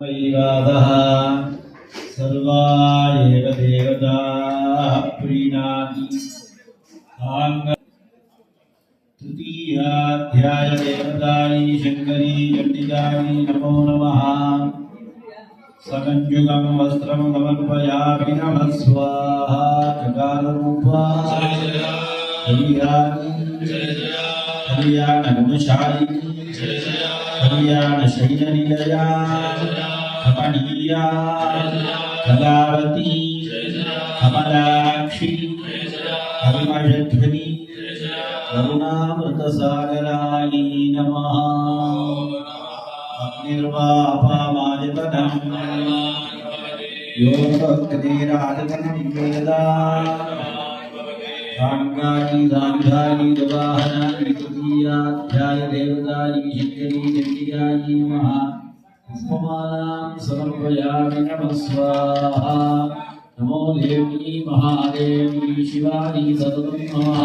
वैवादः सर्वा एव देवताः प्रीणाति तृतीयाध्याय देवतायै शङ्करी चण्डिकायै नमो नमः। सकञ्जुगं वस्त्रं समर्पयामि नमः स्वाहा। चकाररूपा कल्याणगुणशालिनी कल्याणशैलनिलया कमनीया कलावती कमलाक्षी कल्मषध्वनि करुणामृतसागरायै नमः। अग्निर्वापामायतनं योगग्निराजतनं वेदा सांगायी दान्धायी दवाहनायी तृतीयाध्याय देवतायै शङ्करी चण्डिकायै नमः। पुष्पमालां समर्पयामि नमः स्वाहा। नमो देवी महादेवी शिवानी सततं नमः।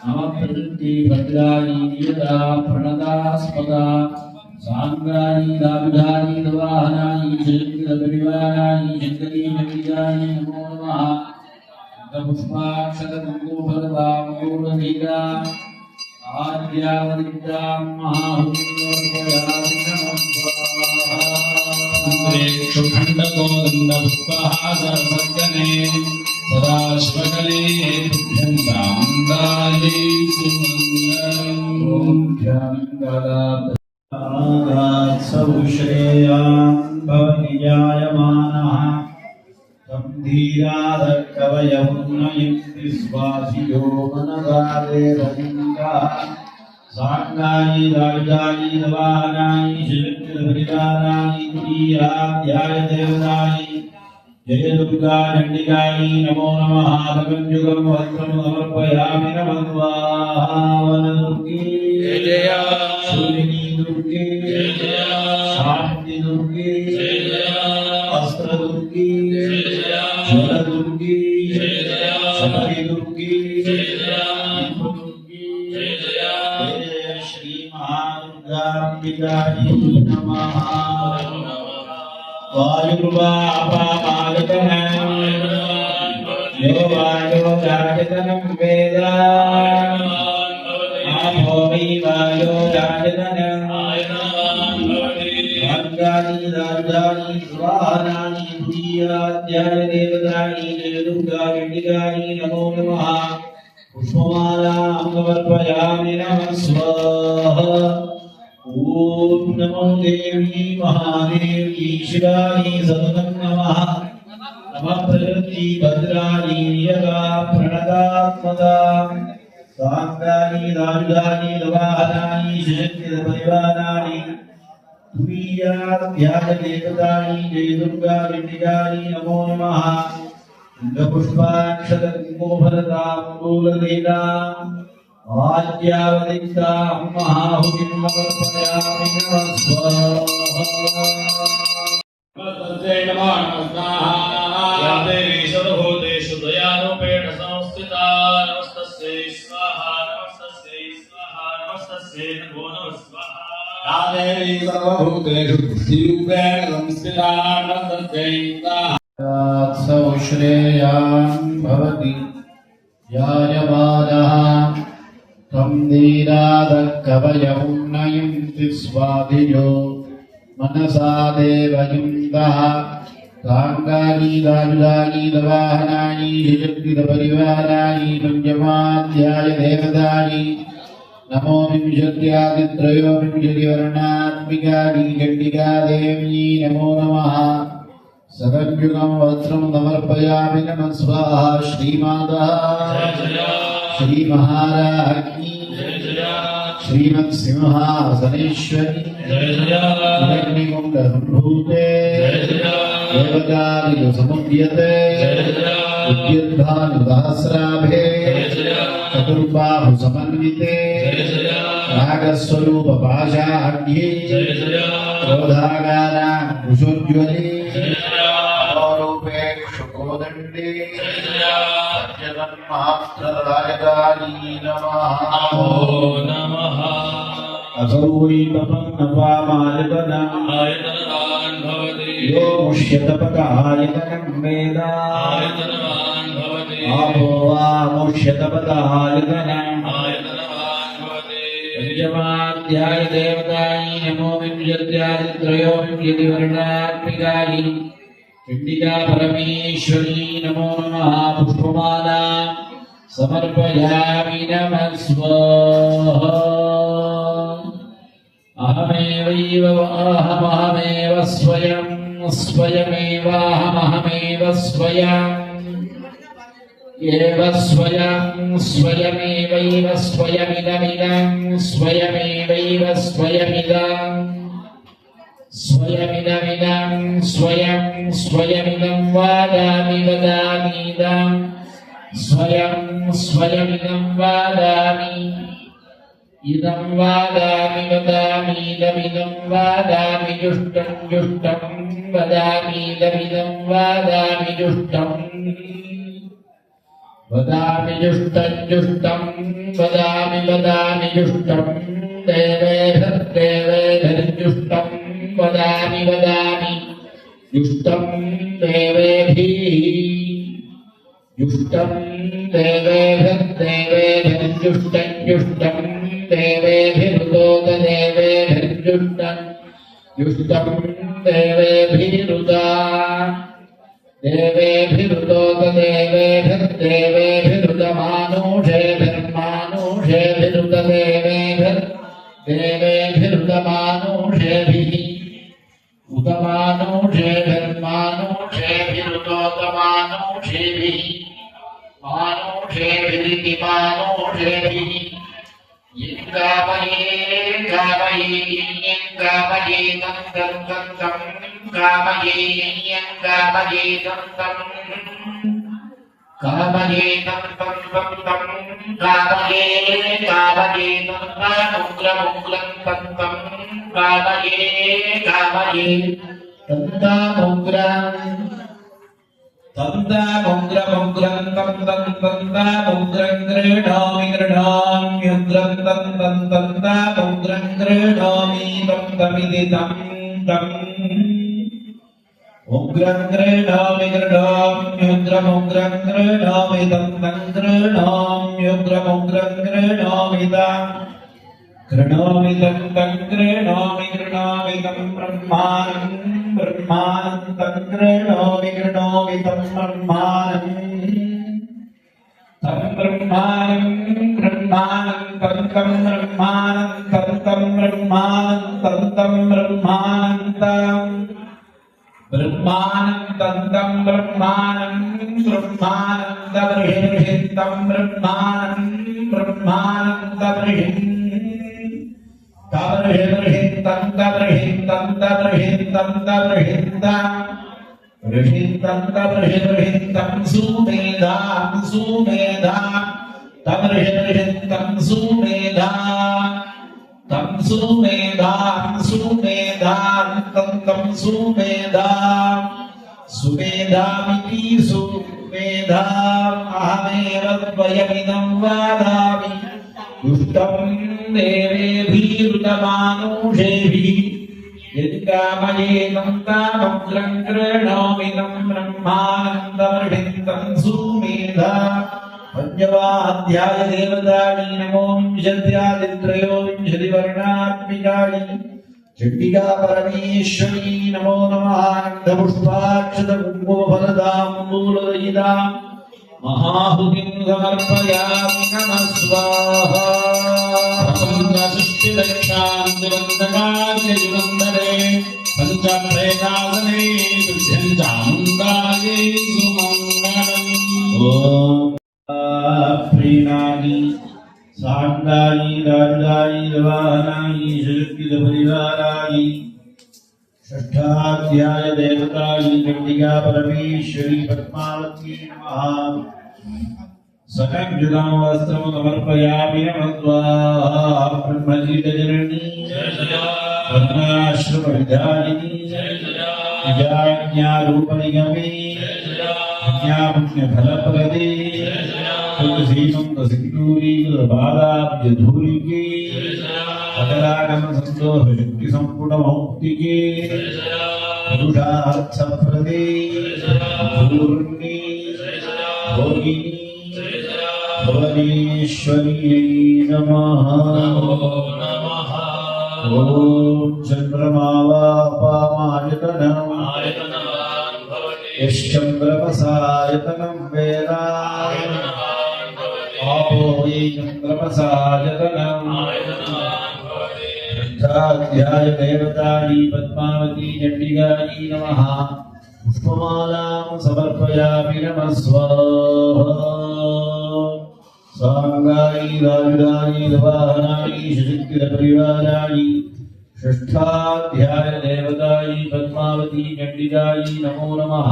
नमः प्रकृति भद्राणी नियता प्रणतास्पदा सांगायी दान्धायी दवाहनायी शङ्करपरिवारायै शङ्करी चण्डिकायै नमो नमः। पुष्पाक्षरगङ्गोभरदामूलधीरा आद्यावदितां महाहुतिमर्पयामि नमः स्वाहा। सुखण्डकोदण्डपुष्पहासर्वजने सदाश्वकले तुभ्यन्ताङ्गायै सुमङ्गलम्। सौश्रेयान् भवति जायमानः धीराधकवयमुन्नयन्ति स्वासियो मनगादेवलिङ्गः सांगायी दायुधायी दवाहनायी शक्तिपरिवारायी तृतीयाध्याय देवतायै जय दुर्गा चण्डिकायै नमो नमः। सकञ्जुगं वस्त्रं समर्पयामि नमः स्वाहा। वनदुर्गे जय शूलिनी दुर्गे जय शान्ति दुर्गे जय अस्त्रदुर्गे दुर्गे शबरी दुर्गे जय श्री महादुर्गाम्बिकायै नमः। वायुर्वापामायतनं यो वायोरायतनं वेद आपो वै वायोरायतनं अंगानि दार्धानि स्वाहानि तृतीयाध्याय देवतायै जय दुर्गा चण्डिकायै नमो नमः। पुष्पमालां समर्पयामि नमः स्वाहा। ओम नमो देवी महादेवी शिवायै सततं नमः। नमः प्रकृति भद्राणी नियता प्रणतात्मदा सांगानि दार्धानि दवाहनानि शक्तिपरिवाराणि तुरीयाध्याय देवतायै जय दुर्गा चण्डिकायै नमो नमः। गंगपुष्पाक्षरगङ्गोभरदामूलधीराम् आद्यावदितां महाहुतिं समर्पयामि नमः स्वाहा। या देवी सर्वभूतेषु दयारूपेण संस्थिता नमस्तस्यै स्वाहा नमस्तस्यै स्वाहा नमस्तस्यै नमो नमः स्वाहा। या देवी सर्वभूतेषु बुद्धिरूपेण संस्थिता नमस्तस्यै स्वाहा। सौश्रेयान् भवति जायमानः तं धीराधकवयमुन्नयन्ति स्वाधिजो मनसा देवयुक्तः सांगानि दायुधानि दवाहनानि शक्तिपरिवाराणि पञ्चमाध्याय देवतायै नमो विंशत्यादित्रयोविंशतिवर्णात्मिकायै चण्डिकादेव्यै नमो नमः। सकञ्जुगं वस्त्रं समर्पयामि नमः स्वाहा। श्रीमाता श्रीमहाराज्ञी श्रीमत्सिंहासनेश्वरी अग्निकुण्डसम्भूते देवतादिसमुद्यते उद्युद्भानुसहस्राभे चतुर्बाहुसमन्विते रागस्वरूपपाशाढ्ये क्रोधाकाराङ्कुशोज्ज्वले अवरूपेक्षुकोदण्डे सत्यधर्मास्त्रराजधानी नमः। असौ वै तपन्नपामायतनम् आयतनवान् भवति यो मुष्यतपदायतनं वेद आयतनवान् भवति आपो वा मुष्यतपदायतनम् आयतनवान् भवति पंचमाध्याय देवतायै नमो विंशत्यादित्रयोविंशतिवर्णात्मिकायै चण्डिका परमेश्वरी नमो नमः पुष्पमाला समर्पयामि नमः स्वाहा अहमेवैव अहमहमेव स्वयं स्वयमेवाहमहमेव स्वयम् एव स्वयं स्वयमेवैव स्वयमिदमिदं स्वयमेवैव स्वयमिदं स्वयमिदमिदं स्वयं स्वयमिदं वदामि वदामीदं स्वयं स्वयमिदं वदामि इदं वदामि वदामीदमिदं वदामि जुष्टं जुष्टं वदामीदमिदं वदामि जुष्टं वदामि जुष्टं जुष्टं वदामि वदामि जुष्टं देवेभिर्देवेभिर्जुष्टं वदामि वदामि जुष्टं देवेभिः जुष्टं देवेभिर्देवेभिर्जुष्टं जुष्टं देवेभिरुदोत देवेभिर्जुष्टं जुष्टं देवेभिरुदा देवेभिरुदोत देवेभिर्देवेभिरुदमानुषेभिर्मानुषेभिरुद देवेभिरुदमानुषेभिः उदमानुषेभिर्मानुषेभिरुदोतमानुषेभिः मानुषेभिरिति मानुषेभिः यङ्गामये गामये यङ्गामये तं कामये यङ्गामये तं कामये तं कामये कामये तन्तामुग्रमुग्रं तं कामये कामये तन्तामुग्रं तन्तामुग्रमुग्रं तन्तामुग्रं गृह्णामि गृह्णाम्युग्रं तन्तामुग्रं गृह्णामि तमिति तं उग्रं गृह्णामि गृह्णाम्युग्रमुग्रं गृह्णामि तं गृह्णाम्युग्रमुग्रं गृह्णामि गृह्णामि तं गृह्णामि गृह्णामि तं ब्रह्माणं ब्रह्माणं तं गृह्णामि गृह्णामि तं ब्रह्माणं ब्रह्माणं तं ब्रह्माणं तं ब्रह्माणं तं ब्रह्माणं तबर्हितं ब्रह्माणं तबर्हितं तबर्हितं सुमेधां तबर्हितं सुमेधां सुमेधामिति सुमेधाम् अहमेव त्वयमिदं वदामि दुष्टं देवेभिरुदमानुषेभिः यत्कामयेनं तामुग्रं गृह्णामि तं ब्रह्मानन्दमर्हितं सुमेधा पंचमाध्याय देवतायै नमो विंशत्यादित्रयोविंशतिवर्णात्मिकायै चण्डिका परमेश्वरी नमो नमः आनन्दपुष्पाक्षतकुङ्कुमफलदाम्बूलदयितां महाहुतिं समर्पयामि नमः स्वाहा पञ्चसृष्टिरक्षान्तिवन्दकार्ययुगन्धरे पञ्चप्रेतासने तुभ्यं चामुण्डायै सुमङ्गलम् ॐ प्रीणानि साण्डायि राजायि रवाहनायि शक्तिद परिवारायि षष्ठाध्याय देवतायि चण्डिका परमेश्वरी पद्मावती नमः सकंजुगं वस्त्रं समर्पयामि नमः स्वाहा ब्रह्मजीतजननी पद्माश्रमविधायिनी विजाज्ञारूपनिगमे ज्ञापुण्यफलप्रदे तुलसीमं सिन्दूरी बालाब्जधूलिके अकरागम संतोष शक्ति संपूर्ण मौक्तिके पुरुषार्थप्रदे पूर्णे भोगिनी भुवनेश्वर्यै नमः। ॐ चन्द्रमावापामायतनम् यश्चन्द्रमसायतनं वेद आपो ये चन्द्रमसायतनम् ध्याय देवतायै पद्मावती चण्डिकायै नमः। पुष्पमालां समर्पयामि नमः स्वाहा। सांगायै राजुरायै वाहनायै शशिक्तिरपरिवारायै षष्ठाध्याय देवतायै पद्मावती चण्डिकायै नमो नमः।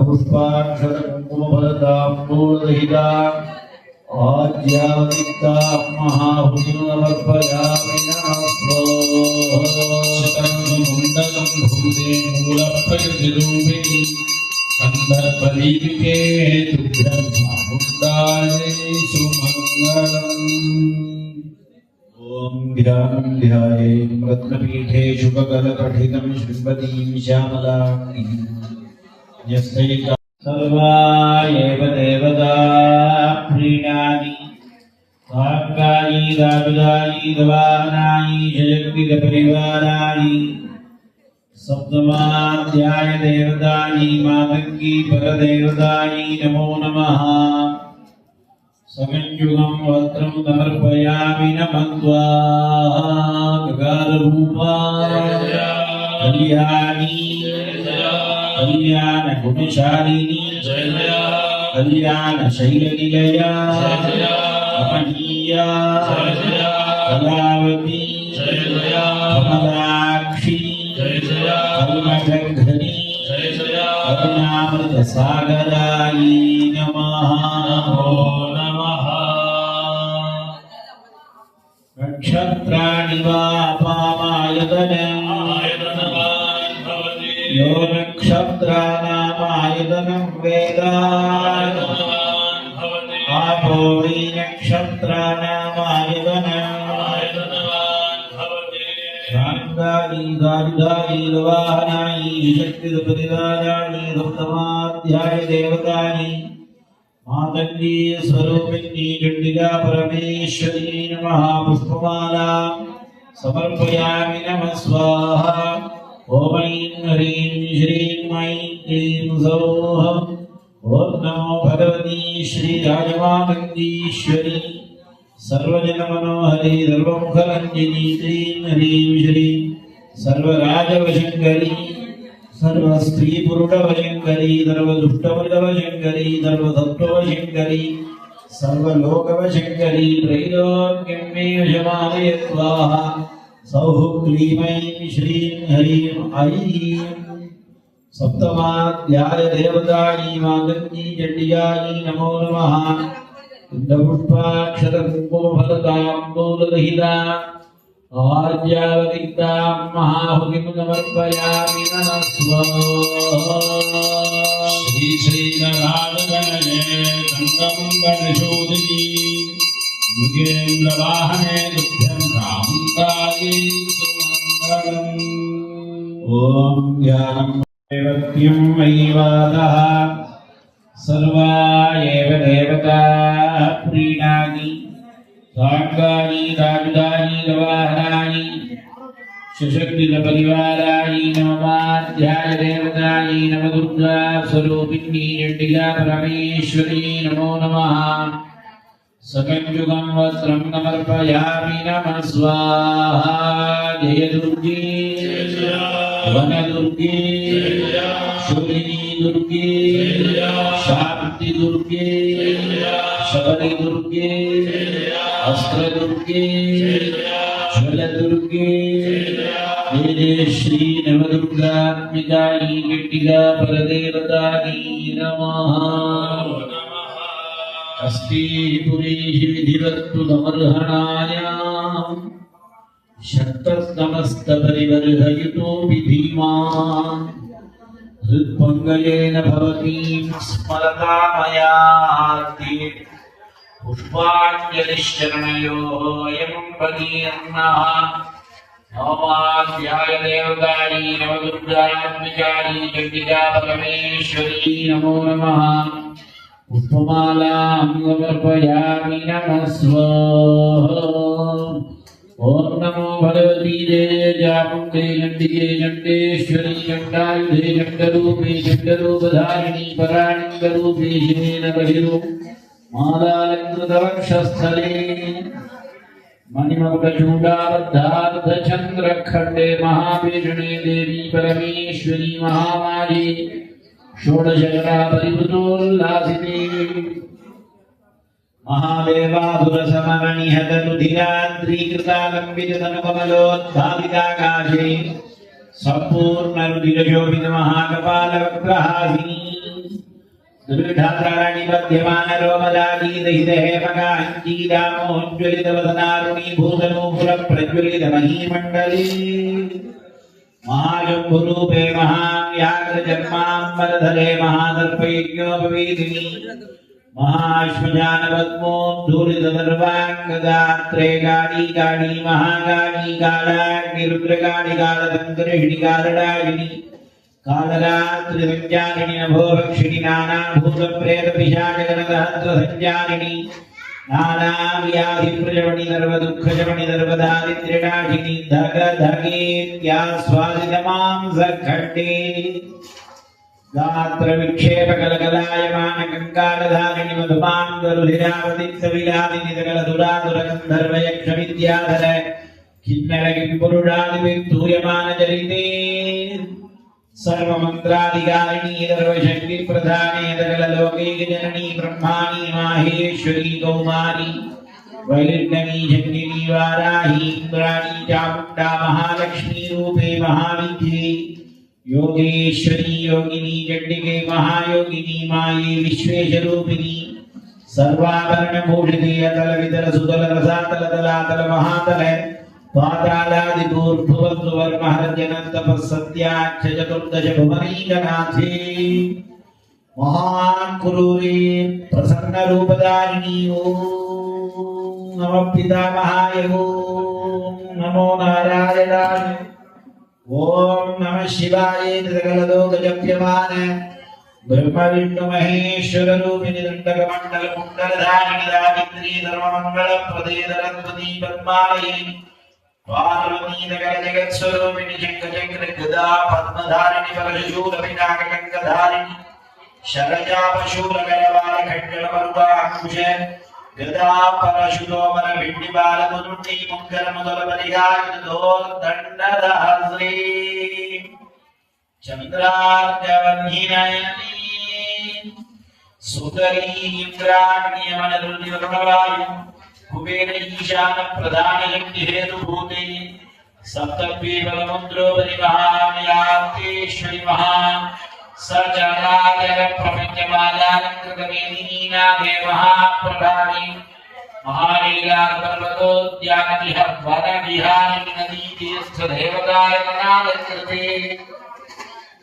पुष्पाक्षरकुङ्कुमफलताम्बूलरहिताम् आज्यावतिक्तां महाहुतिमर्पयामि नमः स्वाहा। मुण्डलं मूलप्रकृतिरूपिणी कन्दर्पदीपिके तुभ्यं मुण्डायै सुमङ्गलम्। ॐ ध्यानं ध्यायेत् रत्नपीठे शुभकरपठितं श्रीमतीं श्यामलां यस्यैका सर्वा एव देवता प्रीणानि साङ्गायै राजुरायै दवाहनायै शक्तिपरिवारायै। सप्तमाध्याय देवतायै मातङ्गी परदेवतायै नमो नमः। समञ्जुगं वस्त्रं समर्पयामि नमः स्वाहा। गगारूपा कल्याणी कल्याणगुणशालिनी कल्याणशैलनिलया कमनीया कलावती कमलाक्षी कल्मषघनी करुणामृतसागरायै नमः। नक्षत्राणि वा पामायतनम् यो नक्षत्राणामायतनं वेद आपो वै नक्षत्राणामायतनम् सांगायै राजुरायै दवाहनायै शक्तिपरिवारायै। सप्तमाध्याय देवतायै मातङ्गी स्वरूपिणी चण्डिका परमेश्वरी नमः। पुष्पमालां समर्पयामि नमः स्वाहा। ॐ ऐं ह्रीं श्रीं ऐं क्लीं सौः। ॐ नमो भगवती श्रीराजमातङ्गीश्वरी सर्वजनमनोहरी सर्वमुखरञ्जिनी क्लीं ह्रीं श्रीं सर्वराजवशङ्करी सर्वस्त्रीपुरुषवशङ्करी सर्वदुष्टवर्गवशङ्करी सर्वसत्त्ववशङ्करी सर्वलोकवशङ्करी त्रैलोक्यं मे वशमानय स्वाहा। सौः क्लीं ऐं श्रीं ह्रीं ऐं। सप्तमाध्याय देवतायै मातङ्गी चण्डिकायै नमो नमः। कुन्दपुष्पाक्षरकुङ्कुमफलताम्बूलरहिता आज्यावतिक्तां महाहुतिं समर्पयामि नमः स्वाहा। श्रीश्रीनराजगणये कन्दमङ्गलशोधिनी मृगेन्द्रवाहने तुभ्यं रामन्दायै सुमङ्गलम्। ॐ ध्यानं देवत्यं वैवादः सर्वा एव देवता प्रीणानि सांगायै राजुरायै दवाहनायै शशक्तिपरिवारायै। नवमाध्याय देवतायै नवदुर्गा स्वरूपिणी चण्डिका परमेश्वरी नमो नमः। सकञ्जुगं वस्त्रं समर्पयामि नमः स्वाहा। जय दुर्गे वनदुर्गे शूलिनी दुर्गे शान्ति दुर्गे शबरी दुर्गे अस्त्र दुर्गे ज्वल दुर्गे जय श्री नवदुर्गात्मिकायै चण्डिका परदेवतायै नमः। अस्ति पुरीहि विधिवत्तु समर्हणायाम् शक्तस्तमस्तपरिवर्हयितोऽपि धीमान् हृत्पङ्गलेन भवतीं स्मरता मया पुष्पाञ्जलिश्चरणयोः यं भगीर्नः नवमाध्याय देवकाली नवदुर्गात्मिकाली चण्डिका परमेश्वरी नमो नमः पुष्पमालां समर्पयामि नमस्व ओम नमो भगवती देवी चामुण्डे चण्डिके चण्डेश्वरी चण्डायुधे चण्डरूपे चण्डरूपधारिणी पराणिन्दरूपे शिवेन बहिरो मालालङ्कृतवक्षस्थले मणिमकुटचूडाबद्धार्धचन्द्रखण्डे महाभीषणे देवी परमेश्वरी महामाये षोडशकला परिवृतोल्लासिते महादेवाधुरसमरणिहतरुधिराद्रीकृतालम्बिततनुकमलोद्भाविताकाशे सम्पूर्णरुधिरशोभितमहाकपालवक्त्रहासिनी दुर्विधात्राणिपद्यमानरोमदागीदहितहेमकाञ्चीदामोज्ज्वलितवदनारुणीभूतनूपुरप्रज्वलितमहीमण्डले महाजम्बुरूपे महाव्याघ्रजन्माम्बरधरे महादर्पयज्ञोपवीदिनि महाश्मशानपद्मोद्धूलितदर्वाङ्गगात्रे गाडी गाडी महागाडी कालाग्निरुद्रगाडी कालदङ्करिणी कालडायिनी कालरात्रिसञ्चारिणि नभोभक्षिणि नानाभूतप्रेतपिशाचगणसहस्रसञ्चारिणि नानाव्याधिप्रजवणि सर्वदुःखजवणि सर्वदारिद्र्यनाशिनि धगधगेत्यास्वादितमांसखण्डे गात्रविक्षेपकलकलायमानकङ्कालधारिणि मधुमाङ्गरुधिरावतित्तविलादिनि सकलदुरादुरगन्धर्वयक्षविद्याधर किन्नरकिम्पुरुषादिभिर्धूयमानचरिते सर्वमन्त्राधिकारिणी सर्वशक्तिप्रधाने सकललोकैकजननी ब्रह्माणी माहेश्वरी कौमारी वैर्णवी जङ्गिनी वाराही इन्द्राणी चामुण्डा महालक्ष्मी रूपे महाविद्ये योगेश्वरी योगिनी चण्डिके महायोगिनी माये विश्वेशरूपिणी सर्वाभरणभूषिते अतलवितलसुतलरसातलतलातल महातल पातालादिभूर्भुवस्वर्महरजनन्तपःसत्याख्य चतुर्दश भुवनैकनाथे महाक्रूरे प्रसन्नरूपदारिणी ॐ नमः पितामहाय ॐ नमो नारायणाय ओम नमः शिवाय सकललोकजप्यमान ब्रह्मविष्णु महेश्वर रूपिणी दण्डकमण्डल कुण्डलधारिणि दावित्री सर्वमङ्गलप्रदे सरस्वती पद्मालये पार्वती सकल जगत्स्वरूपिणि शङ्खचक्र गदा पद्मधारिणि परशूलपिनाकटङ्कधारिणि शरजापशूलकरवालखड्गलमरुदाङ्कुश गदा परशुतोमर भिण्डिबालमुदुण्डी मुङ्गरमुदलपरिहायुधोर्दण्डदहस्रे चन्द्रार्कवह्निनयनी सुतरी इन्द्राग्नियमनरुदिवरुणवायु कुबेर ईशानप्रधानशक्तिहेतुभूते सप्तद्वीपसमुद्रोपरि महामयान्तेश्वरि महा सचराचर प्रपञ्चमालालङ्कृतमेदिनी नामे महाप्रभावी महालीला पर्वतोद्यानविह वनविहारिणि नदीतीर्थदेवताय मनालङ्कृते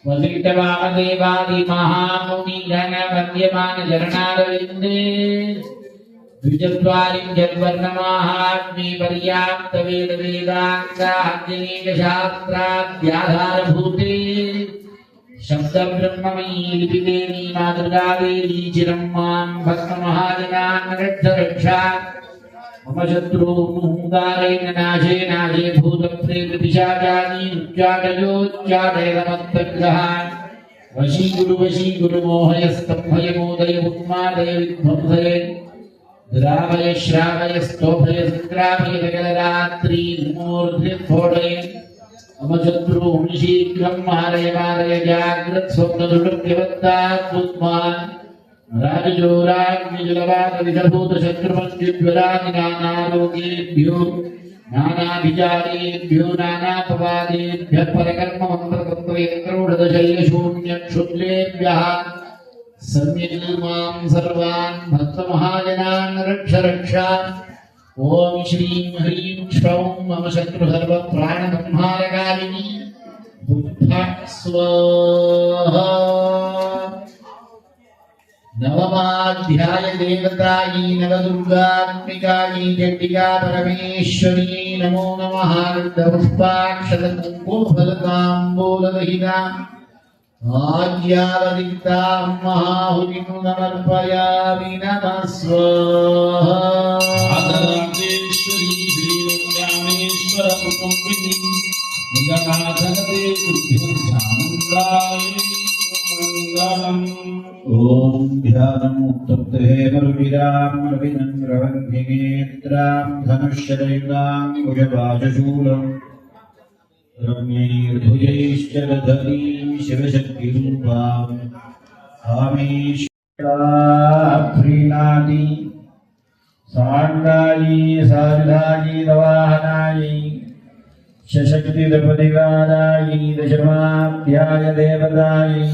वसिष्ठवामदेवादि महामुनिगण वन्द्यमान चरणारविन्दे द्विचत्वारिंशद्वर्णमाहात्म्ये पर्याप्तवेदवेदाङ्गाध्ययनेकशास्त्राद्याधारभूते शब्दब्रह्ममयी लिपिदेवी मातृकादेवी चिरं मां भक्तमहाजनान् रक्षा मम शत्रून्मुदारेण नाशे नाशे भूतप्रेतपिशाचानि उच्चाटयोच्चाटयनमत्तग्रहान् वशीकुरु मोहयस्तम्भय मोदय उन्मादय विध्वंसय द्रावय श्रावय स्तोभय सङ्ग्रामय सकलरात्रि मूर्ध्निस्फोटय मम शत्रून् शीघ्रं मारय मारय जाग्रत्स्वप्नदुर्गवत्ताद्भुत्मान् राजजोराग्निजलवातविषभूतशत्रुपञ्चज्वरादि नानारोगेभ्यो नानाभिचारेभ्यो नानापवादेभ्यः परकर्ममन्त्रतन्त्रयन्त्रोषधशैलशून्यक्षुल्लेभ्यः सम्यक् मां सर्वान् भक्तमहाजनान् रक्ष ओम श्रीं ह्रीं श्रौं मम शत्रुसर्वप्राणसंहारकारिणी बुद्ध स्वाहा नवमाध्याय देवतायै नवदुर्गात्मिकायै चण्डिका परमेश्वरी नमो नमः पुष्पाक्षतकुङ्कुमफलताम्बूलदहिता आज्ञावदितां महाहुतिं नमर्पयामि नमः स्वाहा आदरांतेश्वरी श्रीवत्यामेश्वर कुटुम्बिनी मृगनाथगते तुभ्यं सामन्तायै मंगलम् ओम ध्यानमुक्तप्ते परविराम रविनन्द्रवन्धिनेत्रां धनुष्यदयुतां कुजवाचशूलं रम्यैर्भुजैश्चरधरीं शिवशक्तिरूपां आमेश्वराप्रीणादि साङ्गायै सारदायै दवाहनायै सशक्तिदपदिगादायै दशमाध्याय देवतायै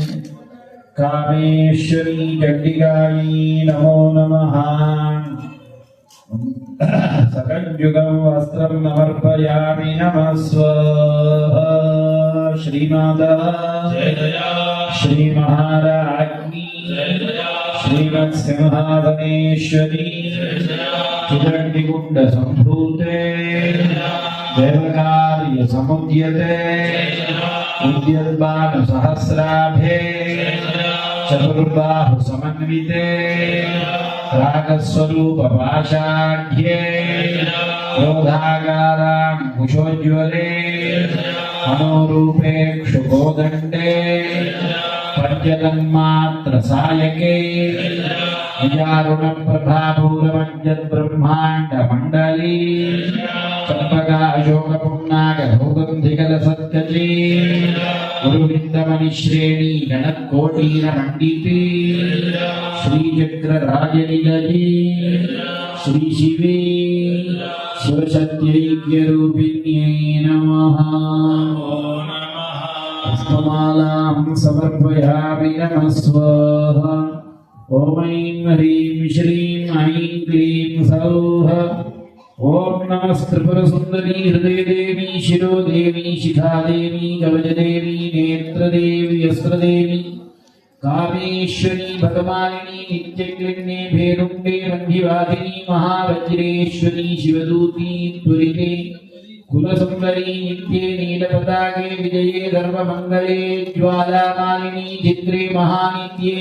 कामेश्वरी चण्डिकायै नमो नमः सकंजुगं वस्त्रं समर्पयामि नमः स्वाहा श्रीमाता जय जया श्रीमहाराज्ञी जय जया श्रीमत्सिंहासनेश्वरी जय जया चिरण्डिकुण्डसम्भूते देवकार्यसमुद्यते उद्यद्बाणसहस्राभे चतुर्बाहुसमन्विते रागस्वरूपपाशाढ्ये क्रोधागाराङ्कुशोज्ज्वले मनोरूपेक्षुकोदण्डे पञ्चतन्मात्रसायके विजारुणप्रभापूरमञ्जद्ब्रह्माण्डमण्डली चम्पकाशोकपुण्णागधौगन्धिकलसत्कची गुरुविन्दमणिश्रेणी गणकोटीरमण्डिते श्रीचक्रराजनिलये श्रीशिवे शिवशक्त्यैक्यरूपिण्यै नमः पुष्पमालां समर्पयामि नमः स्वाहा ॐ ऐं ह्रीं श्रीं ऐं क्लीं सौः ॐ नमस्त्रिपुरसुन्दरी हृदयदेवी शिरोदेवी शिखादेवी कवचदेवी नेत्रदेवी अस्त्रदेवी कामेश्वरी भगमालिनी नित्यक्लिन्ने भेरुण्डे रन्धिवादिनी महावज्रेश्वरी शिवदूती त्वरिते कुलसुन्दरी नित्ये नीलपताके विजये धर्ममङ्गले ज्वालामालिनी चित्रे महानित्ये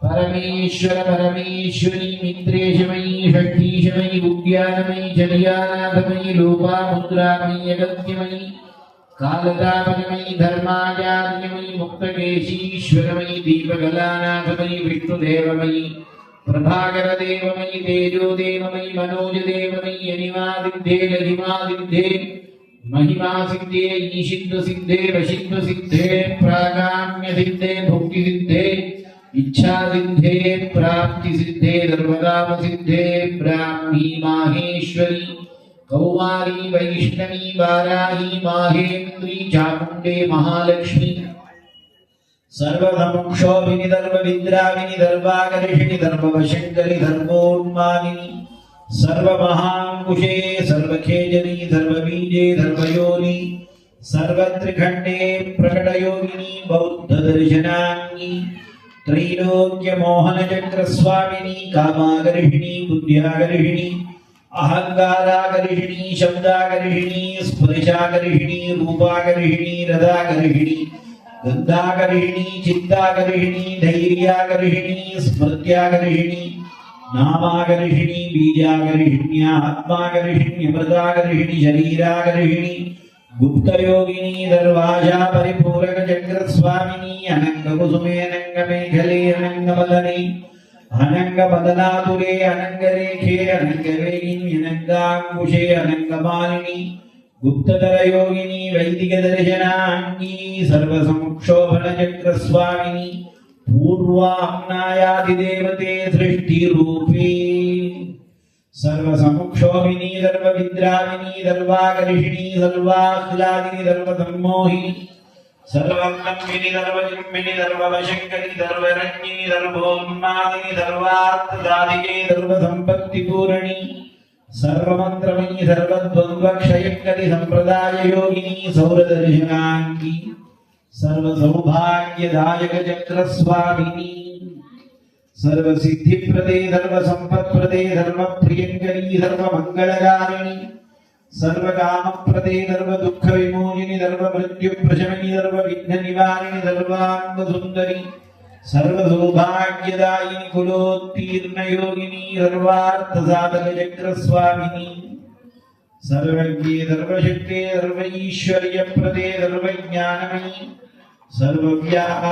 परमेश्वर परमेश्वरी मित्रेशमयी षष्ठीशमयी उद्यानमयी जलयानाथमयी लोपामुद्रामयी अगत्यमयी कालतापनमयी धर्माचार्यमयी मुक्तकेशीश्वरमयी दीपकलानाथमयी विष्णुदेवमयी प्रभाकरदेवमयी तेजोदेवमयी मनोजदेवमयी अनिमादिद्धे लघिमादिद्धे महिमासिद्धे ईशिद्वसिद्धे वशिद्वसिद्धे प्रागाम्यसिद्धे भुक्तिसिद्धे इच्छासिद्धे प्राप्तिसिद्धे सर्वकामसिद्धे ब्राह्मी माहेश्वरी कौमारी वैष्णवी वाराही माहेन्द्री चामुण्डे महालक्ष्मी सर्वधमुक्षोभिनि धर्मविद्राविनि धर्वाकर्षिणि धर्मवशङ्करि धर्मोन्मादिनि सर्वमहाङ्कुशे सर्वखेजनि सर्वबीजे धर्मयोनि सर्वत्रिखण्डे प्रकटयोगिनी बौद्धदर्शनाङ्गी त्रैलोक्यमोहनचक्रस्वामिनी कामाकर्षिणी बुद्ध्याकर्षिणी अहंकाराकर्षिणी शब्दाकर्षिणी स्पर्शाकर्षिणी रूपाकर्षिणी रदाकर्षिणी गन्धाकर्षिणी चित्ताकर्षिणी धैर्याकर्षिणी स्मृत्याकर्षिणी नामाकर्षिणी बीजाकर्षिणी आत्माकर्षिणी अमृताकर्षिणी शरीराकर्षिणी गुप्तयोगिनी दर्वाजा परिपूरक चक्र स्वामिनी अनंग कुसुमे अनंग मेघले अनंग मदने अनंग मदनातुरे अनंग रेखे अनंग वेगिनी अनंगांकुशे अनंग मालिनी गुप्ततर योगिनी वैदिक दर्शनांगी सर्वसमुक्षोभन चक्र स्वामिनी पूर्वाम्नायादि देवते सृष्टि रूपी सर्वसमुक्षोभिनी सर्वविद्राविनी सर्वाकर्षिणी सर्वाह्लादिनी सर्वसम्मोहिनी सर्वन्नम्बिनी सर्वजिम्बिनी सर्ववशङ्करी सर्वरञ्जिनी सर्वोन्मादिनी सर्वार्थसाधिके सर्वसम्पत्तिपूरणी सर्वमन्त्रमयी सर्वद्वन्द्वक्षयङ्करी सम्प्रदाययोगिनी सौरदर्शनाङ्गी सर्वसौभाग्यदायक चक्रस्वामिनी सर्वसिद्धिप्रदे सर्वसम्पत्प्रदे सर्वप्रियङ्करी सर्वमङ्गलकारिणि सर्वकामप्रदे सर्वदुःखविमोचिनि सर्वमृत्युप्रशमनि सर्वविघ्ननिवारिणि सर्वाङ्गसुन्दरि सर्वसौभाग्यदायिनि कुलोत्तीर्णयोगिनी सर्वार्थसाधकचक्रस्वामिनी सर्वज्ञे सर्वशक्ते सर्वैश्वर्यप्रदे सर्वज्ञानमयी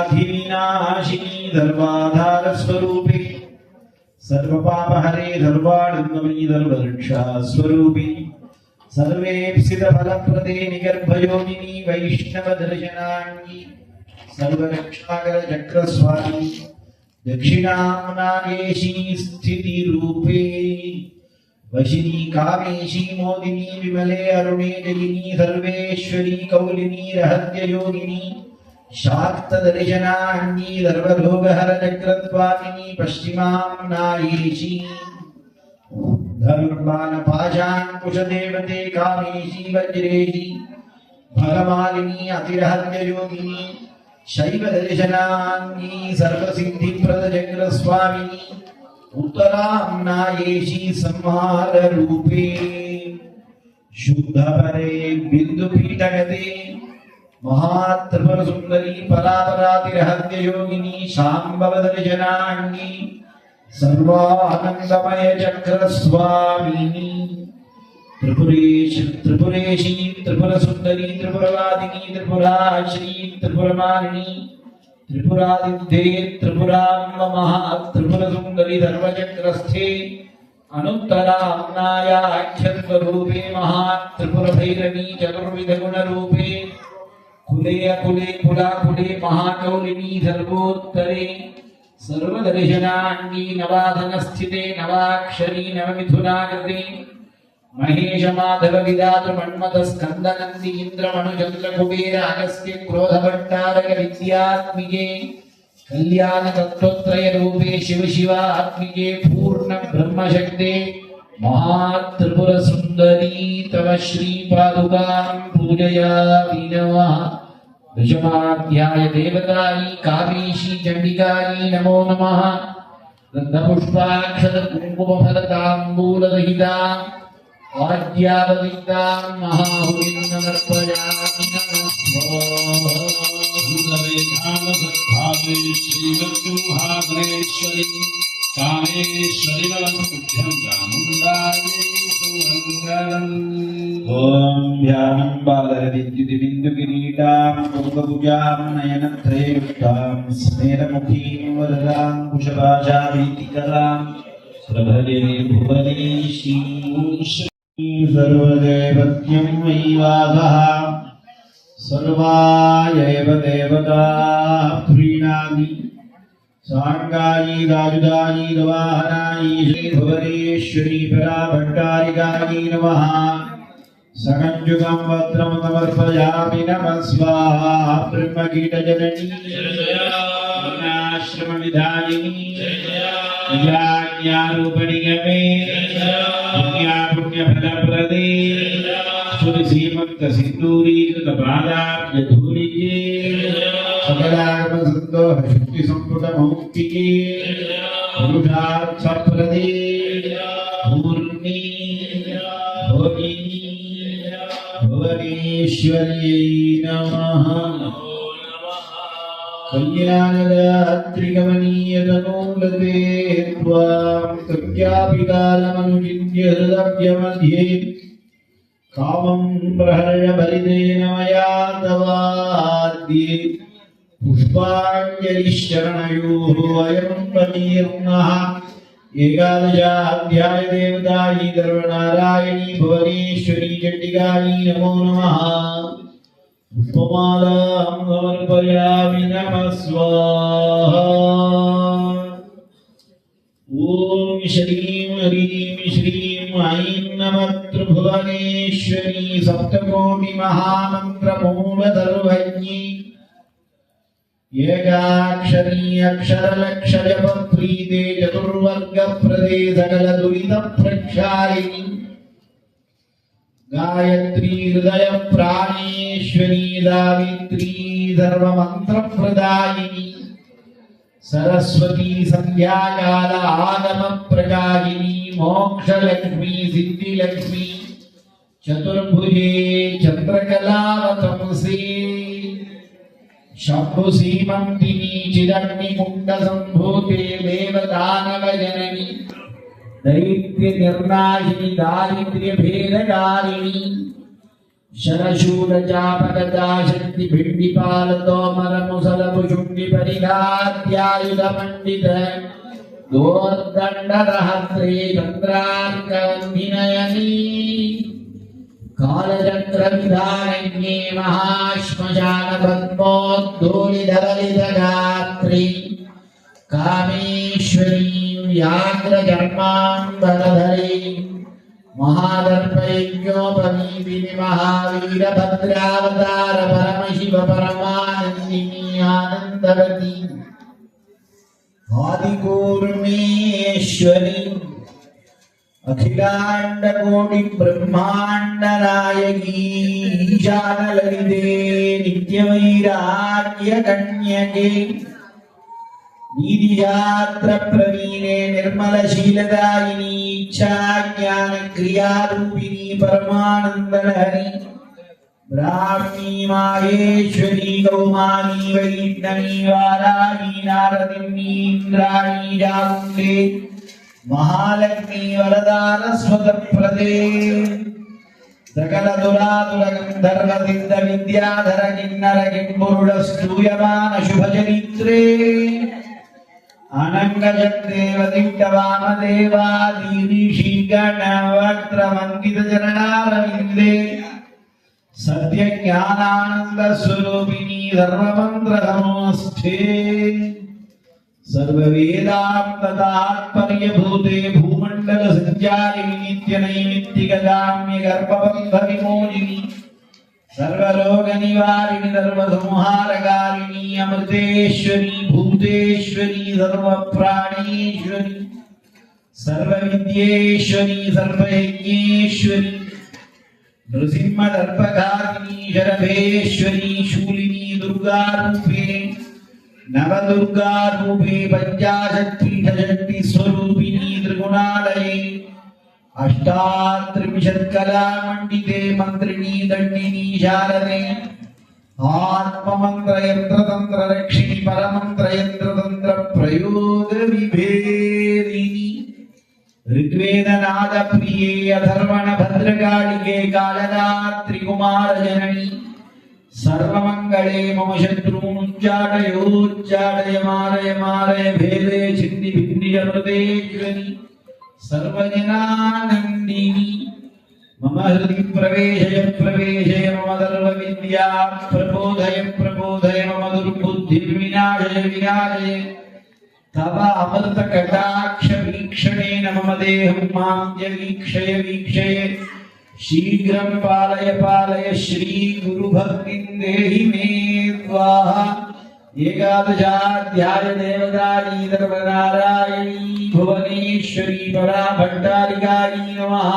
सर्वव्याधिविनाशिनी सर्वाधारस्वरूपे सर्वपापहरे सर्वानन्दमयी सर्वरक्षास्वरूपिणी सर्वेप्सितफलप्रदे निगर्भयोगिनी वैष्णवदर्शनाङ्गी सर्वरक्षाकरचक्रस्वामी दक्षिणाम्नागेशी स्थितिरूपे वशिनी कामेशी मोदिनी विमले अरुणे जयिनी सर्वेश्वरी कौलिनी रहस्ययोगिनी शाक्तदर्शनाङ्गी सर्वरोगहरचक्रस्वामिनी पश्चिमाम्नायेशी धर्मानपाशाङ्कुशदेवते कामेशी वज्रेशी भगमालिनी अतिरहस्ययोगिनी शैवदर्शनाङ्गी सर्वसिद्धिप्रदचक्रस्वामिनी उत्तराम्नायेशी संहाररूपे शुद्धपरे बिन्दुपीठगते महात्रिपुरसुन्दरी परापरातिरहस्ययोगिनी शाम्भवदर्शनाङ्गी सर्वानन्दमयचक्रस्वामिनी त्रिपुरेशी त्रिपुरसुन्दरी त्रिपुरवादिनी त्रिपुराश्री त्रिपुरमालिनी त्रिपुरादिध्ये त्रिपुराम्ब महात्रिपुरसुन्दरी सर्वचक्रस्थे अनुत्तराम्नायाख्यत्वरूपे महात्रिपुरभैरवी चतुर्विधगुणरूपे कुले अकुले कुलाकुले महाकौलिनी सर्वोत्तरे सर्वदर्शनाङ्गी नवाधनस्थिते नवाक्षरी नवमिथुनाकृते महेश माधव विदातु मन्मथ स्कंदनंदी इंद्रमणुचंद्र कुबेर अगस्त्य क्रोधभट्टारक विद्यात्मिके कल्याण तत्वत्रय रूपे शिव शिवात्मिके पूर्ण ब्रह्मशक्ते महात्रिपुर सुंदरी तव श्री पादुकां पूजयामि नमः दशमाध्याय देवतायै कामेशी चंडिकायै नमो नमः रत्नपुष्पाक्षत कुङ्कुमफलताम्बूलदहिता आद्यावदितां महाहुतिं समर्पयामि नमः भूतवेदान्तसद्भावे श्रीमत्सिंहासनेश्वरी कामेश्वरी नमस्तुभ्यं चामुण्डायै सुमङ्गलम् ॐ ध्यानं बालरविद्युतिबिन्दुकिरीटां पूर्वभुजां नयनत्रययुक्तां स्मेरमुखीं वरदां कुशभाषाभीतिकरां प्रभजे भुवनेशीं सर्वदेवत्यं वैवासः सर्वायैव देवताः प्रीणाति सांगायी राजुदायी नवाहनायी श्रीभुवनेश्वरी पराभट्टारिकायी नमः सकंजुगं वस्त्रं समर्पयामि नमः स्वाहा ब्रह्मकीटजननी वर्णाश्रमविधायिनी ज्ञानरूपिणिगमे पुण्यफलप्रदे सुरसीमन्तसिन्दूरीकृतपादाब्जधूलिके सकलागमसन्दोहशक्तिसम्पुटमौक्तिके पुरुषार्थप्रदे पूर्णी भोगिनी भुवनेश्वर्यै नमः कल्याणदात्रिगमनीयतनोलते त्वां कक्यापिकालमनुचिन्त्य हृदयमध्ये कामं प्रहर्य बलितेन मया तवाद्ये पुष्पाञ्जलिश्चरणयोः अयं प्रतीर्णः एकादशाध्याय देवतायै सर्वनारायणी भुवनेश्वरी चण्डिकायै नमो नमः पुष्पमालां समर्पयामि नमः स्वाहा ॐ श्रीं ह्रीं श्रीं ऐं नमः त्रिभुवनेश्वरी सप्तकोटिमहामन्त्रमूलधर्वज्ञी एकाक्षरी अक्षरलक्षजपप्रीते चतुर्वर्गप्रदे सकलदुरितप्रक्षालिनी गायत्री हृदय प्राणेश्वरी सावित्री सर्वमंत्रप्रदायिनी सरस्वती संध्याकाल आगम प्रकाशिनी मोक्षलक्ष्मी सिद्धिलक्ष्मी चतुर्भुजे चंद्रकलावतंसे शंभुसीमंतिनी चिदग्निकुंडसंभूते देवदानवजननी दैत्यनिर्नाशिनी दारिद्र्यभेदकारिणी शरशूलचापगदा शक्तिभिण्डिपालतोमरमुसलभुषुण्डिपरिघात्यायुधमण्डित दोर्दण्डरहस्रे चन्द्रार्कवन्दिनयनी कालचक्रविधारण्ये महाश्मशानपद्मोद्धूलिधवलितगात्रे कामेश्वरीं व्याघ्रजन्माम्बरधरे महादर्पयज्ञोपवीदिनि महावीरभद्रावतार परमशिव परमानन्दिनी आनन्दवती आदिकूर्मेश्वरी अखिलाण्डकोटि ब्रह्माण्डनायकी ईशानललिते नित्यवैराग्यकन्यके नीतिशास्त्र प्रवीणे निर्मलशीलदायिनी इच्छाज्ञान क्रियारूपिणी परमानन्दलहरी ब्राह्मी माहेश्वरी कौमारी वैष्णवी वाराही नारदिनी इंद्राणी चामुण्डे महालक्ष्मी वरदानस्वतप्रदे सकल दुरातुर गंधर्व सिद्ध विद्याधर किन्नर किंपुरुड स्तूयमान शुभचरित्रे अनंगजगदेव दिट्टवामदेवादीनिषि गणवक्त्रमन्दित चरणारविन्दे सत्य ज्ञानानंद स्वरूपिणी सर्वमंत्र नमस्ते सर्ववेदांत तात्पर्यभूते भूमंडल संचारिणी नित्य नैमित्तिक काम्य गर्भबन्ध विमोचिनी सर्वरोग निवारिणी सर्वसंहारकारिणी अमृतेश्वरी भूतेश्वरी सर्वप्राणेश्वरी सर्वविद्येश्वरी सर्वयज्ञेश्वरी नृसिंहदर्पघातिनी शरभेश्वरी शूलिनी दुर्गारूपे नवदुर्गा रूपे पंचाशत्पीठशक्ति स्वरूपिणी त्रिगुणालये अष्टात्रिंशत्कला मंडिते मंत्रिणी दंडिनी शारदे आत्ममंत्र यंत्र तंत्र रक्षिणी परमंत्र यंत्र तंत्र प्रयोग विभेदिनी ऋग्वेद नाद प्रिये अथर्वण भद्रकालिके कालरात्रि कुमार जननी सर्वमंगले मम शत्रूनुच्चाटयोच्चाटय मारय मारय भेदे छिन्नि भिन्नि अमृतेश्वरी सर्वजनानन्दिनी मम हृदि प्रवेशय मम सर्वविद्या प्रबोधय मम दुर्बुद्धिर्विनाशय तव अमृत कटाक्ष वीक्षणेन मम देहं मां च वीक्षय शीघ्रं पालय श्री गुरु भक्तिं देहि मे स्वाहा एकादशाध्याय देवदायी सर्वनारायणी भुवनेश्वरी परा भट्टारिकायै नमः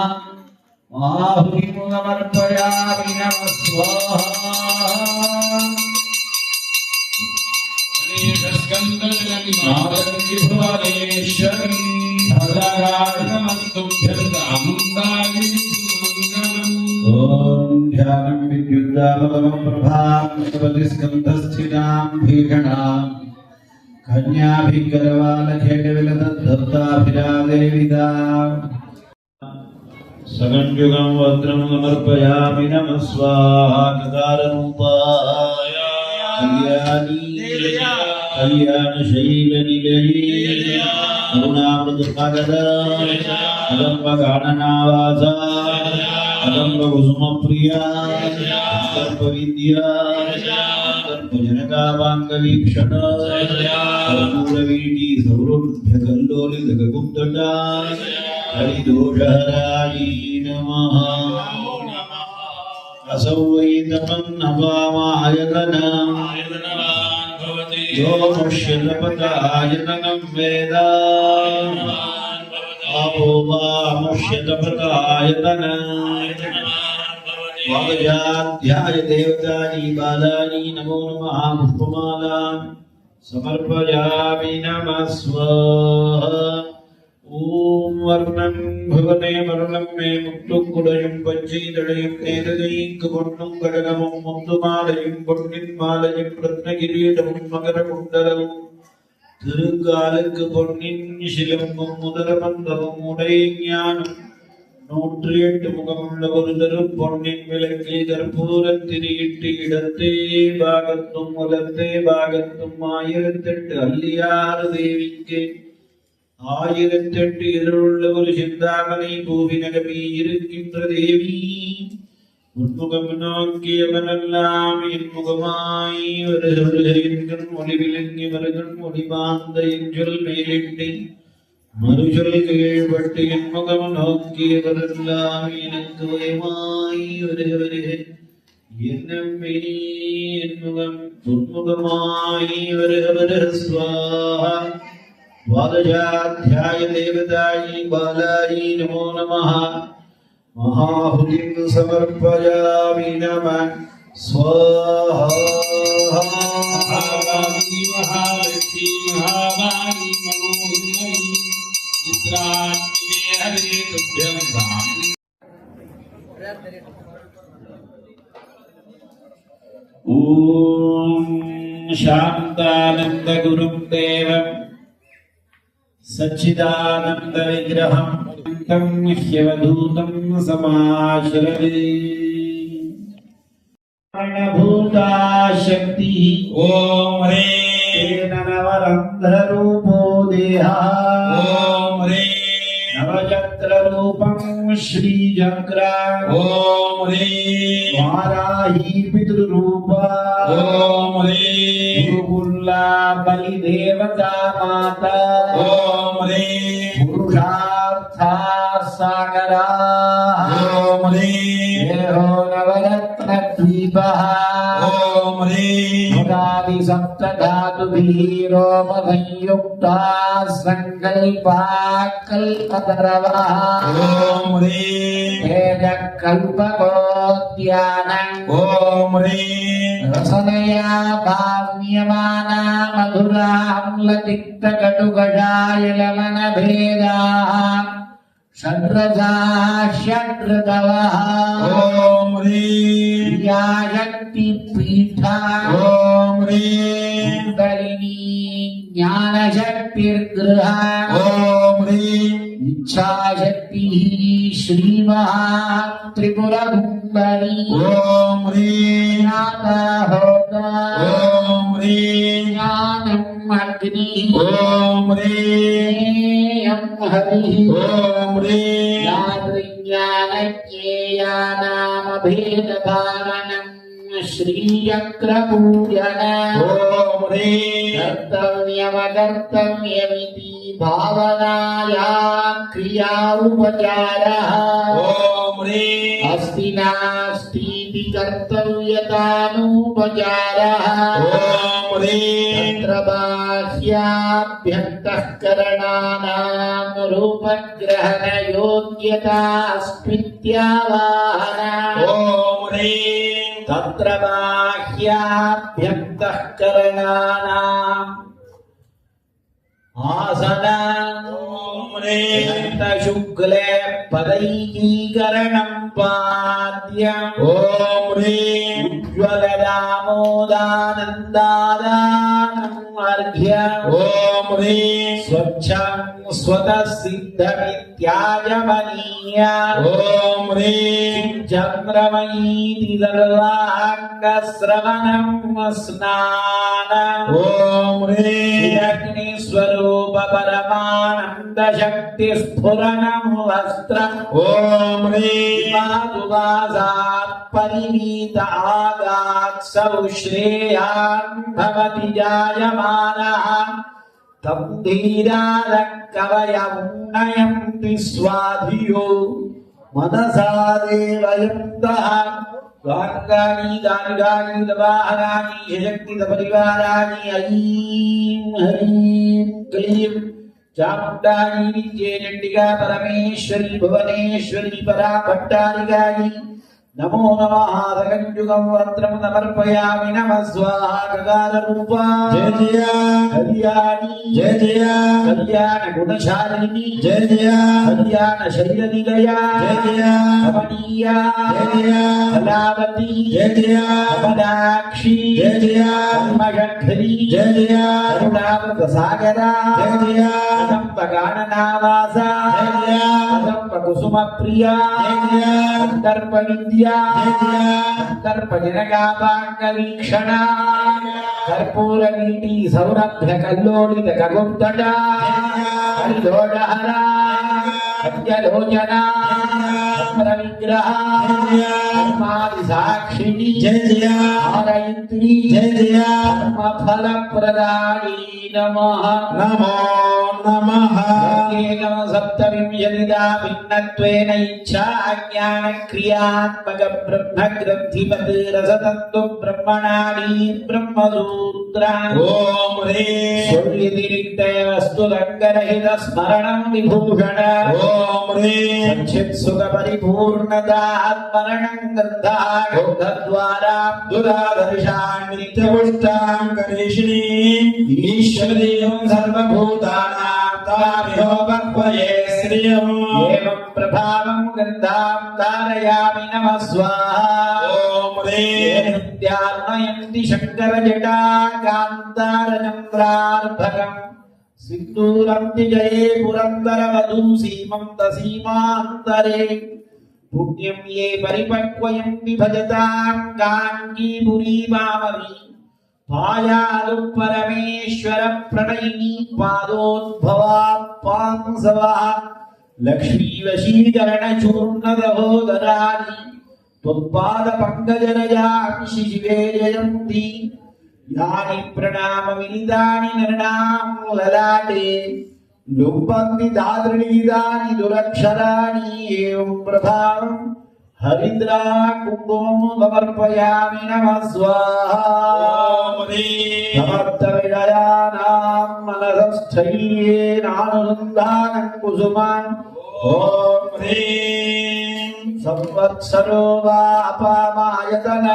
आहुतिमुखमर्पयामि नमः स्वाहा नारदी भुवनेश्वरी भद्रकालिकमस्तुभ्यं चामुण्डायै ओम ध्यानं विद्युदाभवं प्रभां स्कन्धस्थितां भीषणां कन्याभिकरवालखेटविलतद्धत्ताभिरादेविदां सगञ्जुगं वज्रं समर्पयामि नमः स्वाहा ककाररूपाय कल्याणशैलनिलये करुणामृतसागरा कदम्बकाननावासा कदम्बकुसुमप्रिया सर्पविद्या सर्पजनकावाङ्गवीक्षण कर्पूरवीटी सौरभ्यकल्लोलितगुप्तटा हरिदोषहरायै नमः असौ वै तपन्नवामायतनम् यो मुष्यतपतायतनं वेद आपो वा मुष्यतपतायतनं वागजाध्याय देवतानि बालानि नमो नमः पुष्पमालां समर्पयामि नमः स्वाहा ॐ वर्णं भुवने मरणं मे मुक्तुकुडयं पञ्चीदळयं नेदयैक பொன்னும் கடகமும் முத்துமாலையும் பொன்னின் மாலையும் ரத்னகிரீடமும் மகரகுண்டலமும் திருக்காலுக்கு பொன்னின் சிலம்பும் முதலமந்தமும் உடைய ஞானம் 108 முகமுள்ள ஒரு திருப்பொன்னின் விளக்கில் கற்பூரத்திரியிட்டு இடத்தே பாகத்தும் உலத்தே பாகத்தும் 1008 அல்லியாறு தேவிக்கு 1008 இருளுள்ள ஒரு சிந்தாமணி பூவினகமே இருக்கின்ற தேவி உன்முகம் நோக்கியவனெல்லாம் என்முகமாய் வருகிறன் ஒளிவிலங்கி வருகன் ஒளிபாந்த எஞ்சொல் மேலிட்டு மறுசொல் கீழ்பட்டு என்முகம் நோக்கியவரெல்லாம் எனக்கு பயமாய் வருக என்னம்மே என்முகம் துன்முகமாய் வருக ஸ்வாஹா द्वादशाध्याय देवतायै बालायै नमो नमः महाहुतिं समर्पयामि नमः स्वाहा महालक्ष्मी महालक्ष्मी महामायी मनोन्मयी चित्रात्मे हरे तुभ्यं स्वामी ॐ शान्तानन्द गुरुं देवं सच्चिदानंद विग्रहं तं ह्यवधूतं समाश्रये भूता शक्ति ओम ह्रीं नवरन्ध्ररूपो देहा ओम ह्रीं नवचक्ररूपं श्रीचक्र ओम ह्रीं वाराही पितृरूपा ओम ह्रीं गुरुकुल्ला बलिदेवता माता ओम ह्रीं पुरुषार्था सागरा ओम ह्रीं देहो नवरत्नद्वीपः ओम ह्रीं मुदादि सप्तधातुभिः रोमसंयुक्ता सङ्कल्पा कल्पतरवः ओम ह्रीं वेदकल्पकोद्यानम् ओम ह्रीं रसनया भाव्यमाना मधुराम्लतिक्तकटुकषायलवनभेदाः षड्रसा षड्ऋतवः ओम ह्रीं क्रियाशक्तिपीठा ओम ह्रीं कुण्डलिनी ज्ञानशक्तिर्गृहा ओम ह्रीं इच्छाशक्तिः श्रीमहात्रिपुरकुण्डली ओम ह्रीं ज्ञाता होता ओम ह्रीं ज्ञानम् अग्निः ओम ह्रीं ज्ञेयम् हरिः ओम ह्रीं यादृज्ञानज्ञेयानामभेदधारणम् श्रीचक्रपूजन ओम ह्रीं कर्तव्यमकर्तव्यमिति भावनाया क्रिया उपचारः ओम ह्रीं अस्ति नास्तीति कर्तव्यतानुपचारः ओम ह्रीं तत्र बाह्याभ्यन्तःकरणानां रूपग्रहणयोग्यता स्मृत्यावाहना ओम ह्रीं तत्र बाह्याभ्यन्तःकरणानाम् आसना ओम ह्रीं शुक्ले पदैकीकरणं पाद्यम् ओम ह्रीं उज्ज्वलदामोदानन्दादानम् अर्घ्यम् ओम ह्रीं स्वच्छं स्वतः सिद्धमित्यायमनीय ओम ह्रीं चन्द्रमयीति सर्वाङ्गश्रवणम् स्नानम् ओम ह्रीं अग्निस्वरूप परमानन्द शक्ति स्फुरणम् वस्त्रम् ओम ह्रीं पादुवासात् परिवीत आगात् सौ श्रेयान् भवति जायमानः तं धीराः कवय उन्नयन्ति स्वाधियो मनसा देवयन्तः गाङ्गानि दानिगानि दवाहनानि यशक्तिदपरिवाराणि ऐं ह्रीं क्लीं चामुण्डानि नित्ये चण्डिका परमेश्वरी भुवनेश्वरी परा भट्टारिकानि नमो नमः सकंजुगं वस्त्रं समर्पयामि नमः स्वाहा कगालरूपा जय जय कल्याणी जय जय कल्याण गुणशालिनी जय जय कल्याण शैलनिलया जय जय कमनीया जय जय कलावती जय जय कमलाक्षी जय जय कर्मशक्री जय जय करुणामृत सागरा जय जय कदम्ब गाननावासा जय जय कदम्ब कुसुम प्रिया जय जय दर्प विद्या जय जय दर्प जनगापांग वीक्षणा कर्पूर नीति सौरभ्य कल्लोलित कगुप्तटा हरिलोडहरा सत्यलोचना विग्रह साक्षिणी जय जय आरयित्री जय जय फल प्रदानी नमः नमो नमः एकम सप्तविंशतिदा भिन्नत्वेन इच्छा ज्ञान क्रियात्मक ब्रह्म ग्रंथिपत् रसतत्व ब्रह्मणानि ब्रह्मसूत्र ओम ह्रीं सूर्यतिरिक्त वस्तुरंगरहित स्मरणं विभूषण ओम ह्रीं सच्चित् सुख परिपूर्णता स्मरणं गन्धा गन्धद्वारा दुरादर्शान् नित्यपुष्टां करिष्णी ईश्वरीं सर्वभूतानां ताभ्यो बह्वये श्रियम् एवं प्रभावं गन्धां धारयामि नमः स्वाहा ओम ह्रीं नित्यान्वयन्ति शङ्करजटा कान्तारचन्द्रार्भकम् सिन्दूरं विजये पुरन्दरवधू सीमन्तसीमान्तरे पुण्यं ये परिपक्वयन्ति भजतां काञ्चीपुरीमामवि पायालु परमेश्वर प्रणयिनी पादोद्भवा पांसवः लक्ष्मी वशीकरण चूर्णदहोदरानि त्वत्पाद पंकजरजांसि शिवे जयन्ति यानि प्रणाम विनिदानि नरणां ललाटे लुम्बन्ति दादृढीदानि दुरक्षराणि एवं प्रभावम् हरिद्रा कुङ्कुमं समर्पयामि नमः स्वाहा ओम ह्रीं समर्थविजयानां मनसस्थैर्येनानुसन्धानं कुसुमान् ओम ह्रीं संवत्सरो वा अपामायतन